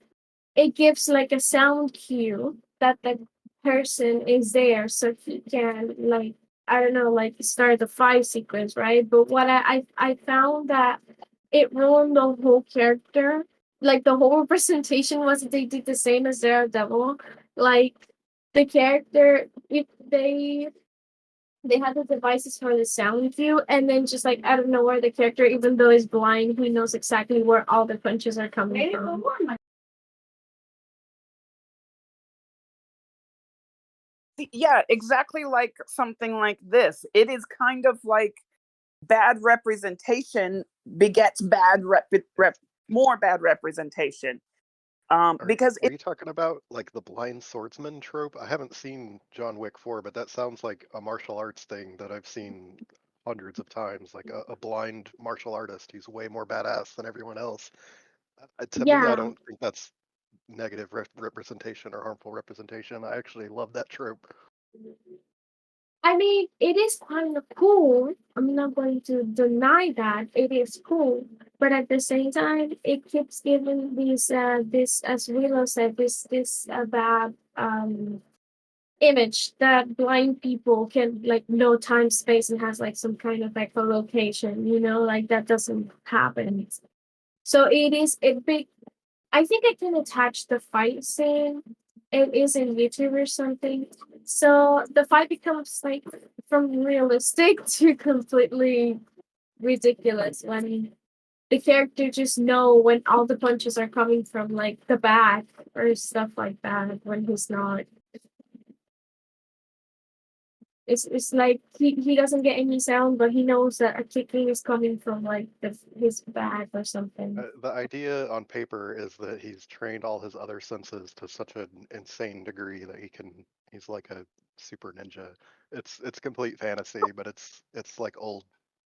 it gives like a sound cue that the person is there, so he can, like, I don't know, like start the fight sequence, right? But what I found that it ruined the whole character. Like, the whole representation was they did the same as Daredevil. Like, the character, if they had the devices for the sound cue, and then just like out of nowhere, the character, even though he's blind, he knows exactly where all the punches are coming from. Yeah, exactly, like something like this. It is kind of like bad representation begets more bad representation. Because are you talking about like the blind swordsman trope? I haven't seen John Wick 4, but that sounds like a martial arts thing that I've seen hundreds of times. Like a blind martial artist who's way more badass than everyone else. To me, I Yeah. don't think that's negative representation or harmful representation. I actually love that trope. I mean, it is kind of cool. I'm not going to deny that it is cool, but at the same time, it keeps giving this, as Willow said, this bad image that blind people can like know time, space, and has like some kind of like a location. Like that doesn't happen. So it is a big. I think I can attach the fight scene. It is in YouTube or something. So the fight becomes like from realistic to completely ridiculous when the character just know when all the punches are coming from like the back or stuff like that when he's not. It's like he doesn't get any sound, but he knows that a kicking is coming from like his back or something. The idea on paper is that he's trained all his other senses to such an insane degree that he's like a super ninja. It's complete fantasy, but it's like old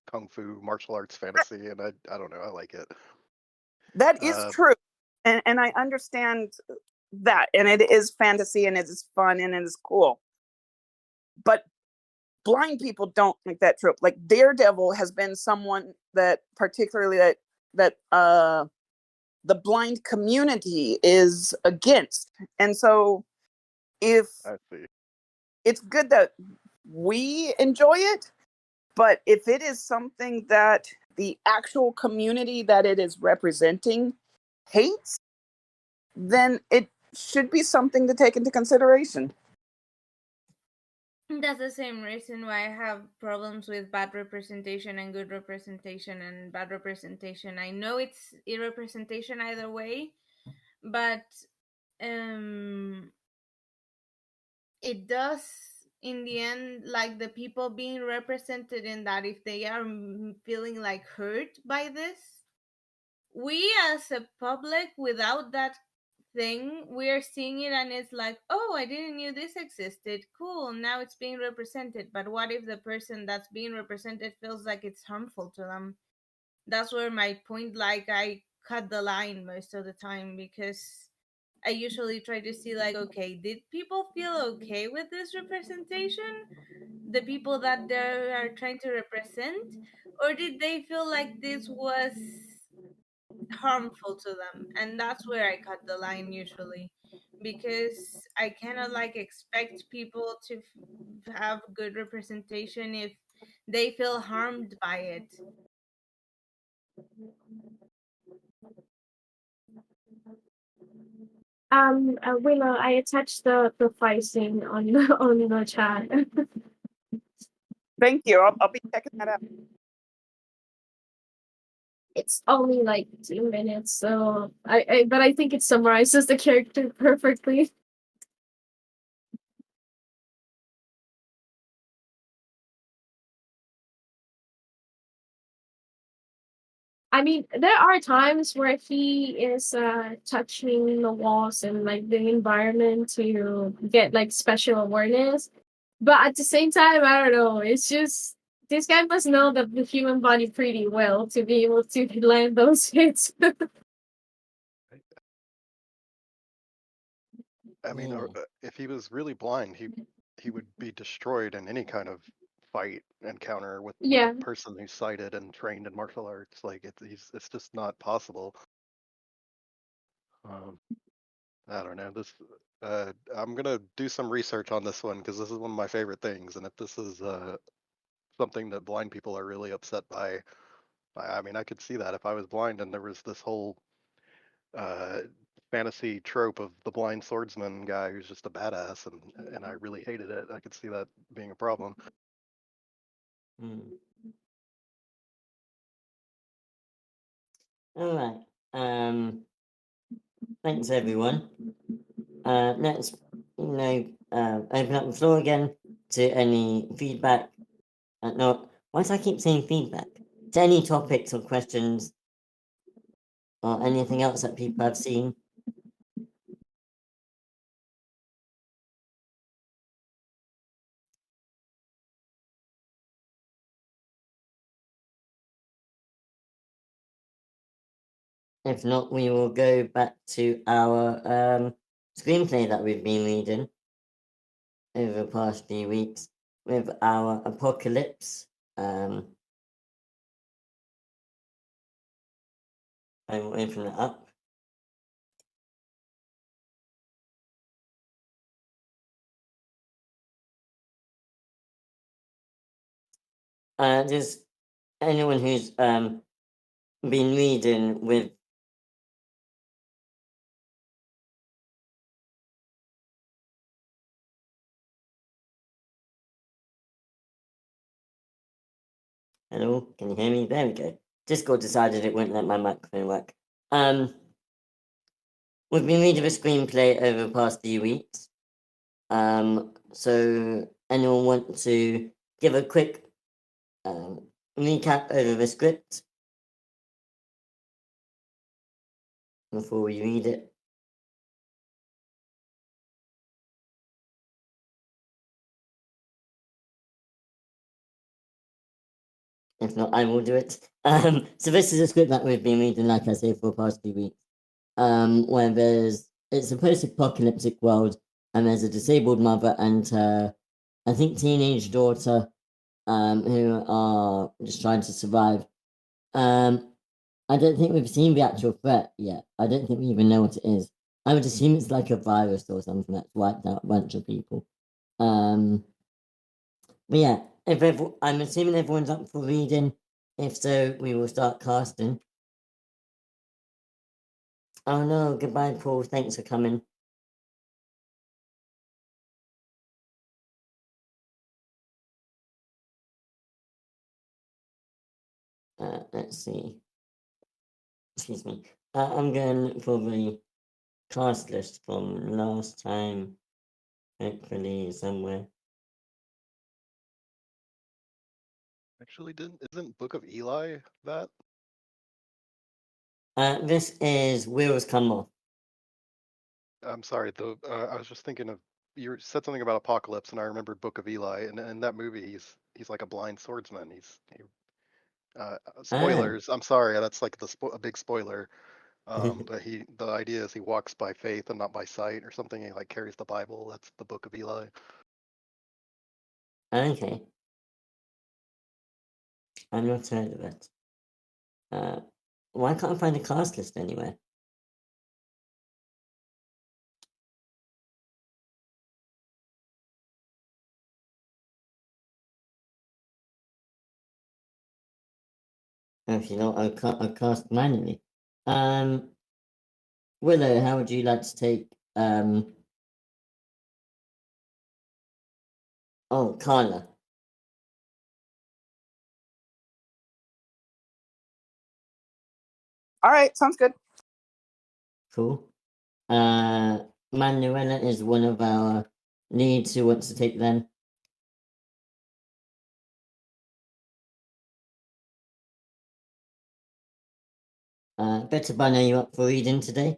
kung fu martial arts fantasy, and I don't know, I like it. That is true. And I understand that. And it is fantasy and it is fun and it is cool. But blind people don't like that trope. Like Daredevil has been someone that particularly that the blind community is against. And so if I see. it's good that we enjoy it, but if it is something that the actual community that it is representing hates, then it should be something to take into consideration. That's the same reason why I have problems with bad representation and good representation. And bad representation, I know it's a representation either way, but it does in the end, like the people being represented in that, if they are feeling like hurt by this, we as a public without that thing, we're seeing it and it's like, oh, I didn't knew this existed, cool, now it's being represented. But what if the person that's being represented feels like it's harmful to them? That's where my point, like, I cut the line most of the time, because I usually try to see like, okay, did people feel okay with this representation, the people that they are trying to represent, or did they feel like this was harmful to them? And that's where I cut the line usually, because I cannot like expect people to have good representation if they feel harmed by it. Willow, I attached the fight scene on on the chat. Thank you. I'll be checking that out. It's only like 2 minutes, so but I think it summarizes the character perfectly. I mean, there are times where he is touching the walls and like the environment to get like special awareness. But at the same time, I don't know. It's just this guy must know the human body pretty well to be able to land those hits. I mean, if he was really blind, he would be destroyed in any kind of fight encounter with Yeah. a person who's sighted and trained in martial arts. Like it's just not possible. I don't know. I'm gonna do some research on this one because this is one of my favorite things. And if this is something that blind people are really upset by, I mean, I could see that if I was blind and there was this whole uh, fantasy trope of the blind swordsman guy who's just a badass, and I really hated it. I could see that being a problem. All right. Thanks everyone. Let's open up the floor again to any feedback. No, why do I keep saying feedback? To any topics or questions or anything else that people have seen. If not, we will go back to our screenplay that we've been reading over the past few weeks with our Apocalypse. I will open it up. Just anyone who's been reading with hello, can you hear me? There we go. Discord decided it wouldn't let my microphone work. We've been reading a screenplay over the past few weeks. So anyone want to give a quick recap over the script before we read it? If not, I will do it. So this is a script that we've been reading, like I say, for the past few weeks. Where it's a post-apocalyptic world, and there's a disabled mother and her, I think, teenage daughter, who are just trying to survive. I don't think we've seen the actual threat yet. I don't think we even know what it is. I would assume it's like a virus or something that's wiped out a bunch of people. But yeah, I'm assuming everyone's up for reading. If so, we will start casting. Oh no, goodbye, Paul. Thanks for coming. Let's see. Excuse me. I'm going for the cast list from last time. Hopefully, somewhere. Actually, isn't Book of Eli that? This is Wheels Come Off. I'm sorry. I was just thinking of you said something about Apocalypse, and I remembered Book of Eli. And in that movie, he's like a blind swordsman. Spoilers. I'm sorry. That's like a big spoiler. But the idea is he walks by faith and not by sight, or something. He like carries the Bible. That's the Book of Eli. Okay. I'm not heard of it. Why can't I find the cast list anywhere? If you know, I'll cast manually. Willow, how would you like to take? Oh, Carla. All right, sounds good. Cool. Manuela is one of our leads who wants to take them. Better Bun, are you up for reading today?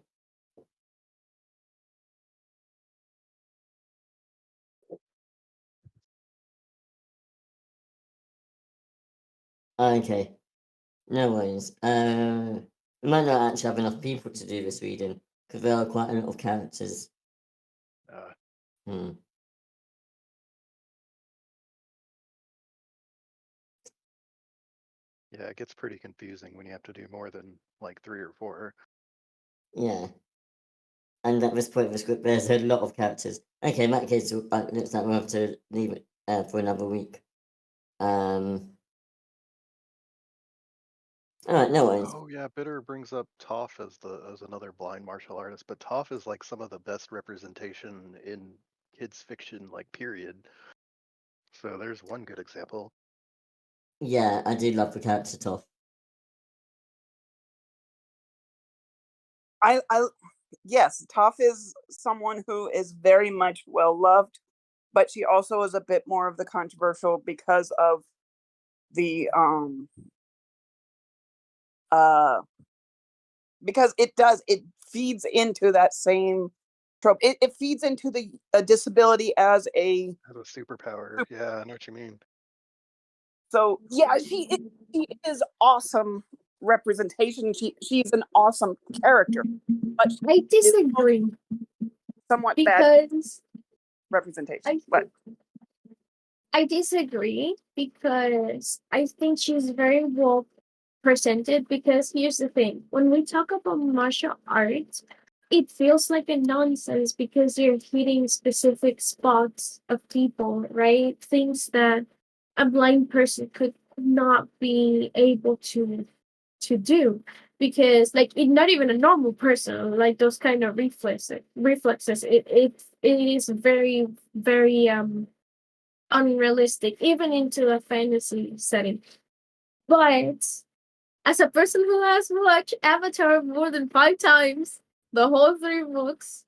Okay. No worries. We might not actually have enough people to do this reading because there are quite a lot of characters. Yeah, it gets pretty confusing when you have to do more than like 3 or 4. Yeah. And at this point in the script, there's a lot of characters. Okay, in that case, it looks like we'll have to leave it for another week. Alright, no worries. Oh yeah, Bitter brings up Toph as another blind martial artist, but Toph is like some of the best representation in kids fiction, like period. So there's one good example. Yeah, I do love the character Toph. Yes, Toph is someone who is very much well loved, but she also is a bit more of the controversial because of the because it feeds into that same trope. It feeds into a disability as a superpower. Yeah, I know what you mean. So yeah, she is awesome representation. She's an awesome character, but I disagree somewhat bad because representation. But I disagree because I think she's very well presented. Because here's the thing: when we talk about martial arts, it feels like a nonsense because you're hitting specific spots of people, right? Things that a blind person could not be able to do, because like not even a normal person, like those kind of reflexes, it is very very unrealistic, even into a fantasy setting. But as a person who has watched Avatar more than 5 times, the whole 3 books,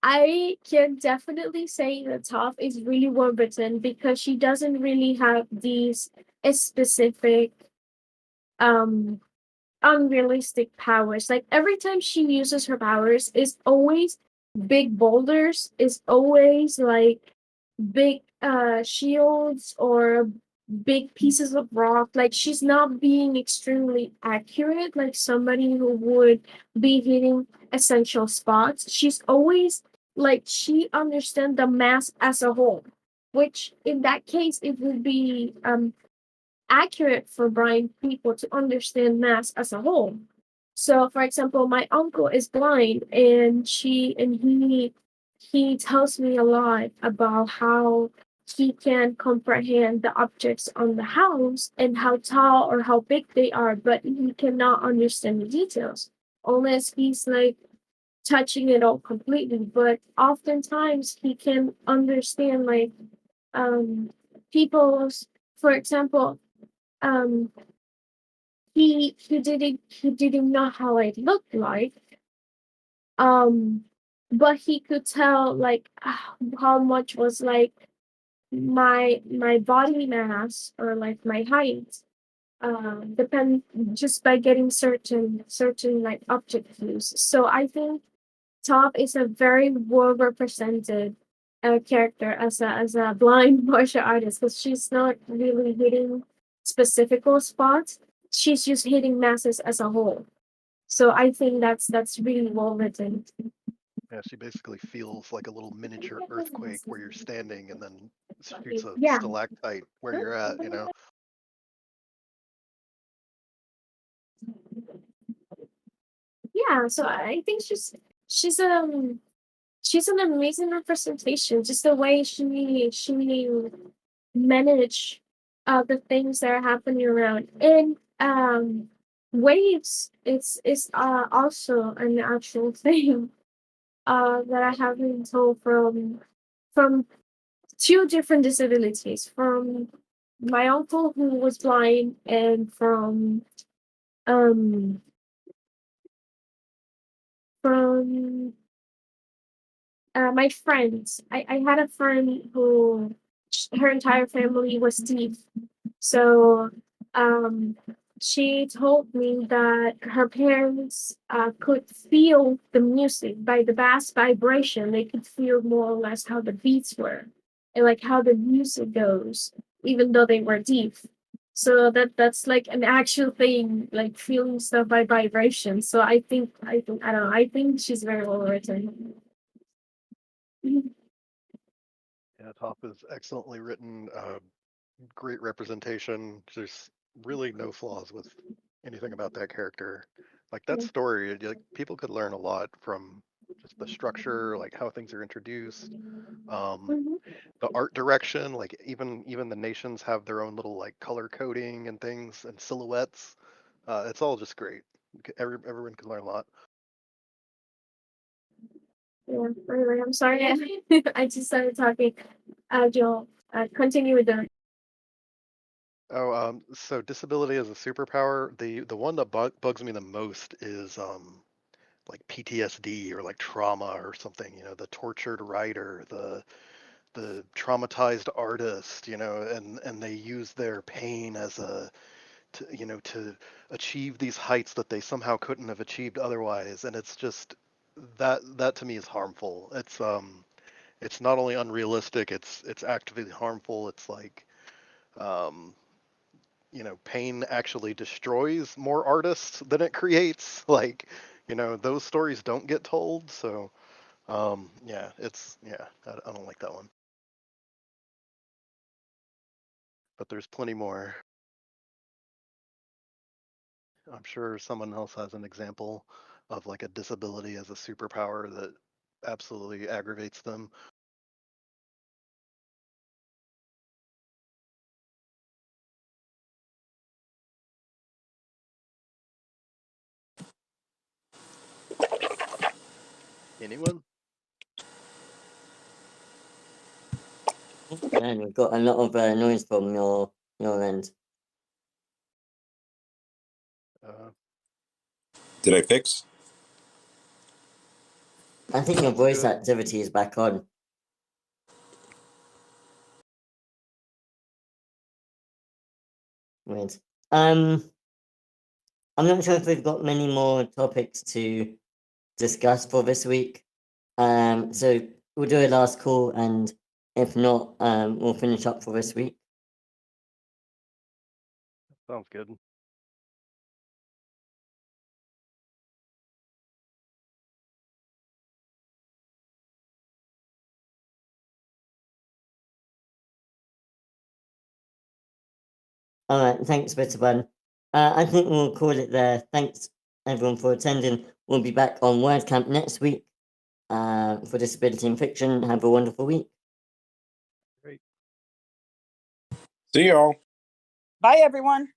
I can definitely say that Toph is really well written because she doesn't really have these specific um unrealistic powers. Like every time she uses her powers is always big boulders, is always like big shields or big pieces of rock. Like she's not being extremely accurate like somebody who would be hitting essential spots. She's always like she understands the mass as a whole, which in that case it would be accurate for blind people to understand mass as a whole. So, for example, my uncle is blind, and he tells me a lot about how he can comprehend the objects on the house and how tall or how big they are, but he cannot understand the details unless he's like touching it all completely. But oftentimes he can understand like um people's, for example, um he didn't know how I looked like, um but he could tell like how much was like my body mass or like my height, depend just by getting certain like object views. So I think Top is a very well represented character as a blind martial artist, because she's not really hitting specific spots. She's just hitting masses as a whole. So I think that's really well written. Yeah, she basically feels like a little miniature earthquake where you're standing and then shoots a Yeah, stalactite where you're at, yeah. So I think she's she's an amazing representation. Just the way she manage the things that are happening around. And waves is also an actual thing that I have been told from two different disabilities, from my uncle who was blind, and um from my friends. I had a friend who her entire family was deaf. So um, she told me that her parents could feel the music by the bass vibration. They could feel more or less how the beats were and like how the music goes, even though they were deaf. So that's like an actual thing, like feeling stuff by vibration. So I think I don't know. I think she's very well written. Yeah, Top is excellently written, great representation. There's really no flaws with anything about that character. Like that story, like people could learn a lot from just the structure, like how things are introduced, um, Mhm. the art direction. Like even the nations have their own little like color coding and things and silhouettes. It's all just great. Everyone can learn a lot. Yeah, anyway, I'm sorry. I just started talking. Joel, continue with the. Oh, so disability as a superpower. The one that bugs me the most is like PTSD or like trauma or something. The tortured writer, the traumatized artist. And they use their pain as to achieve these heights that they somehow couldn't have achieved otherwise. And it's just that to me is harmful. It's not only unrealistic. It's actively harmful. It's like um pain actually destroys more artists than it creates. Like, those stories don't get told. So, I don't like that one. But there's plenty more. I'm sure someone else has an example of like a disability as a superpower that absolutely aggravates them. Anyone? And we've got a lot of noise from your end. Did I fix? I think your voice Good. activity is back on. Weird. I'm not sure if we've got many more topics to discuss for this week. So we'll do a last call, and if not, we'll finish up for this week. Sounds good. All right, thanks, Bitterban. I think we'll call it there. Thanks, everyone, for attending. We'll be back on WordCamp next week for Disability in Fiction. Have a wonderful week. Great. See y'all. Bye, everyone.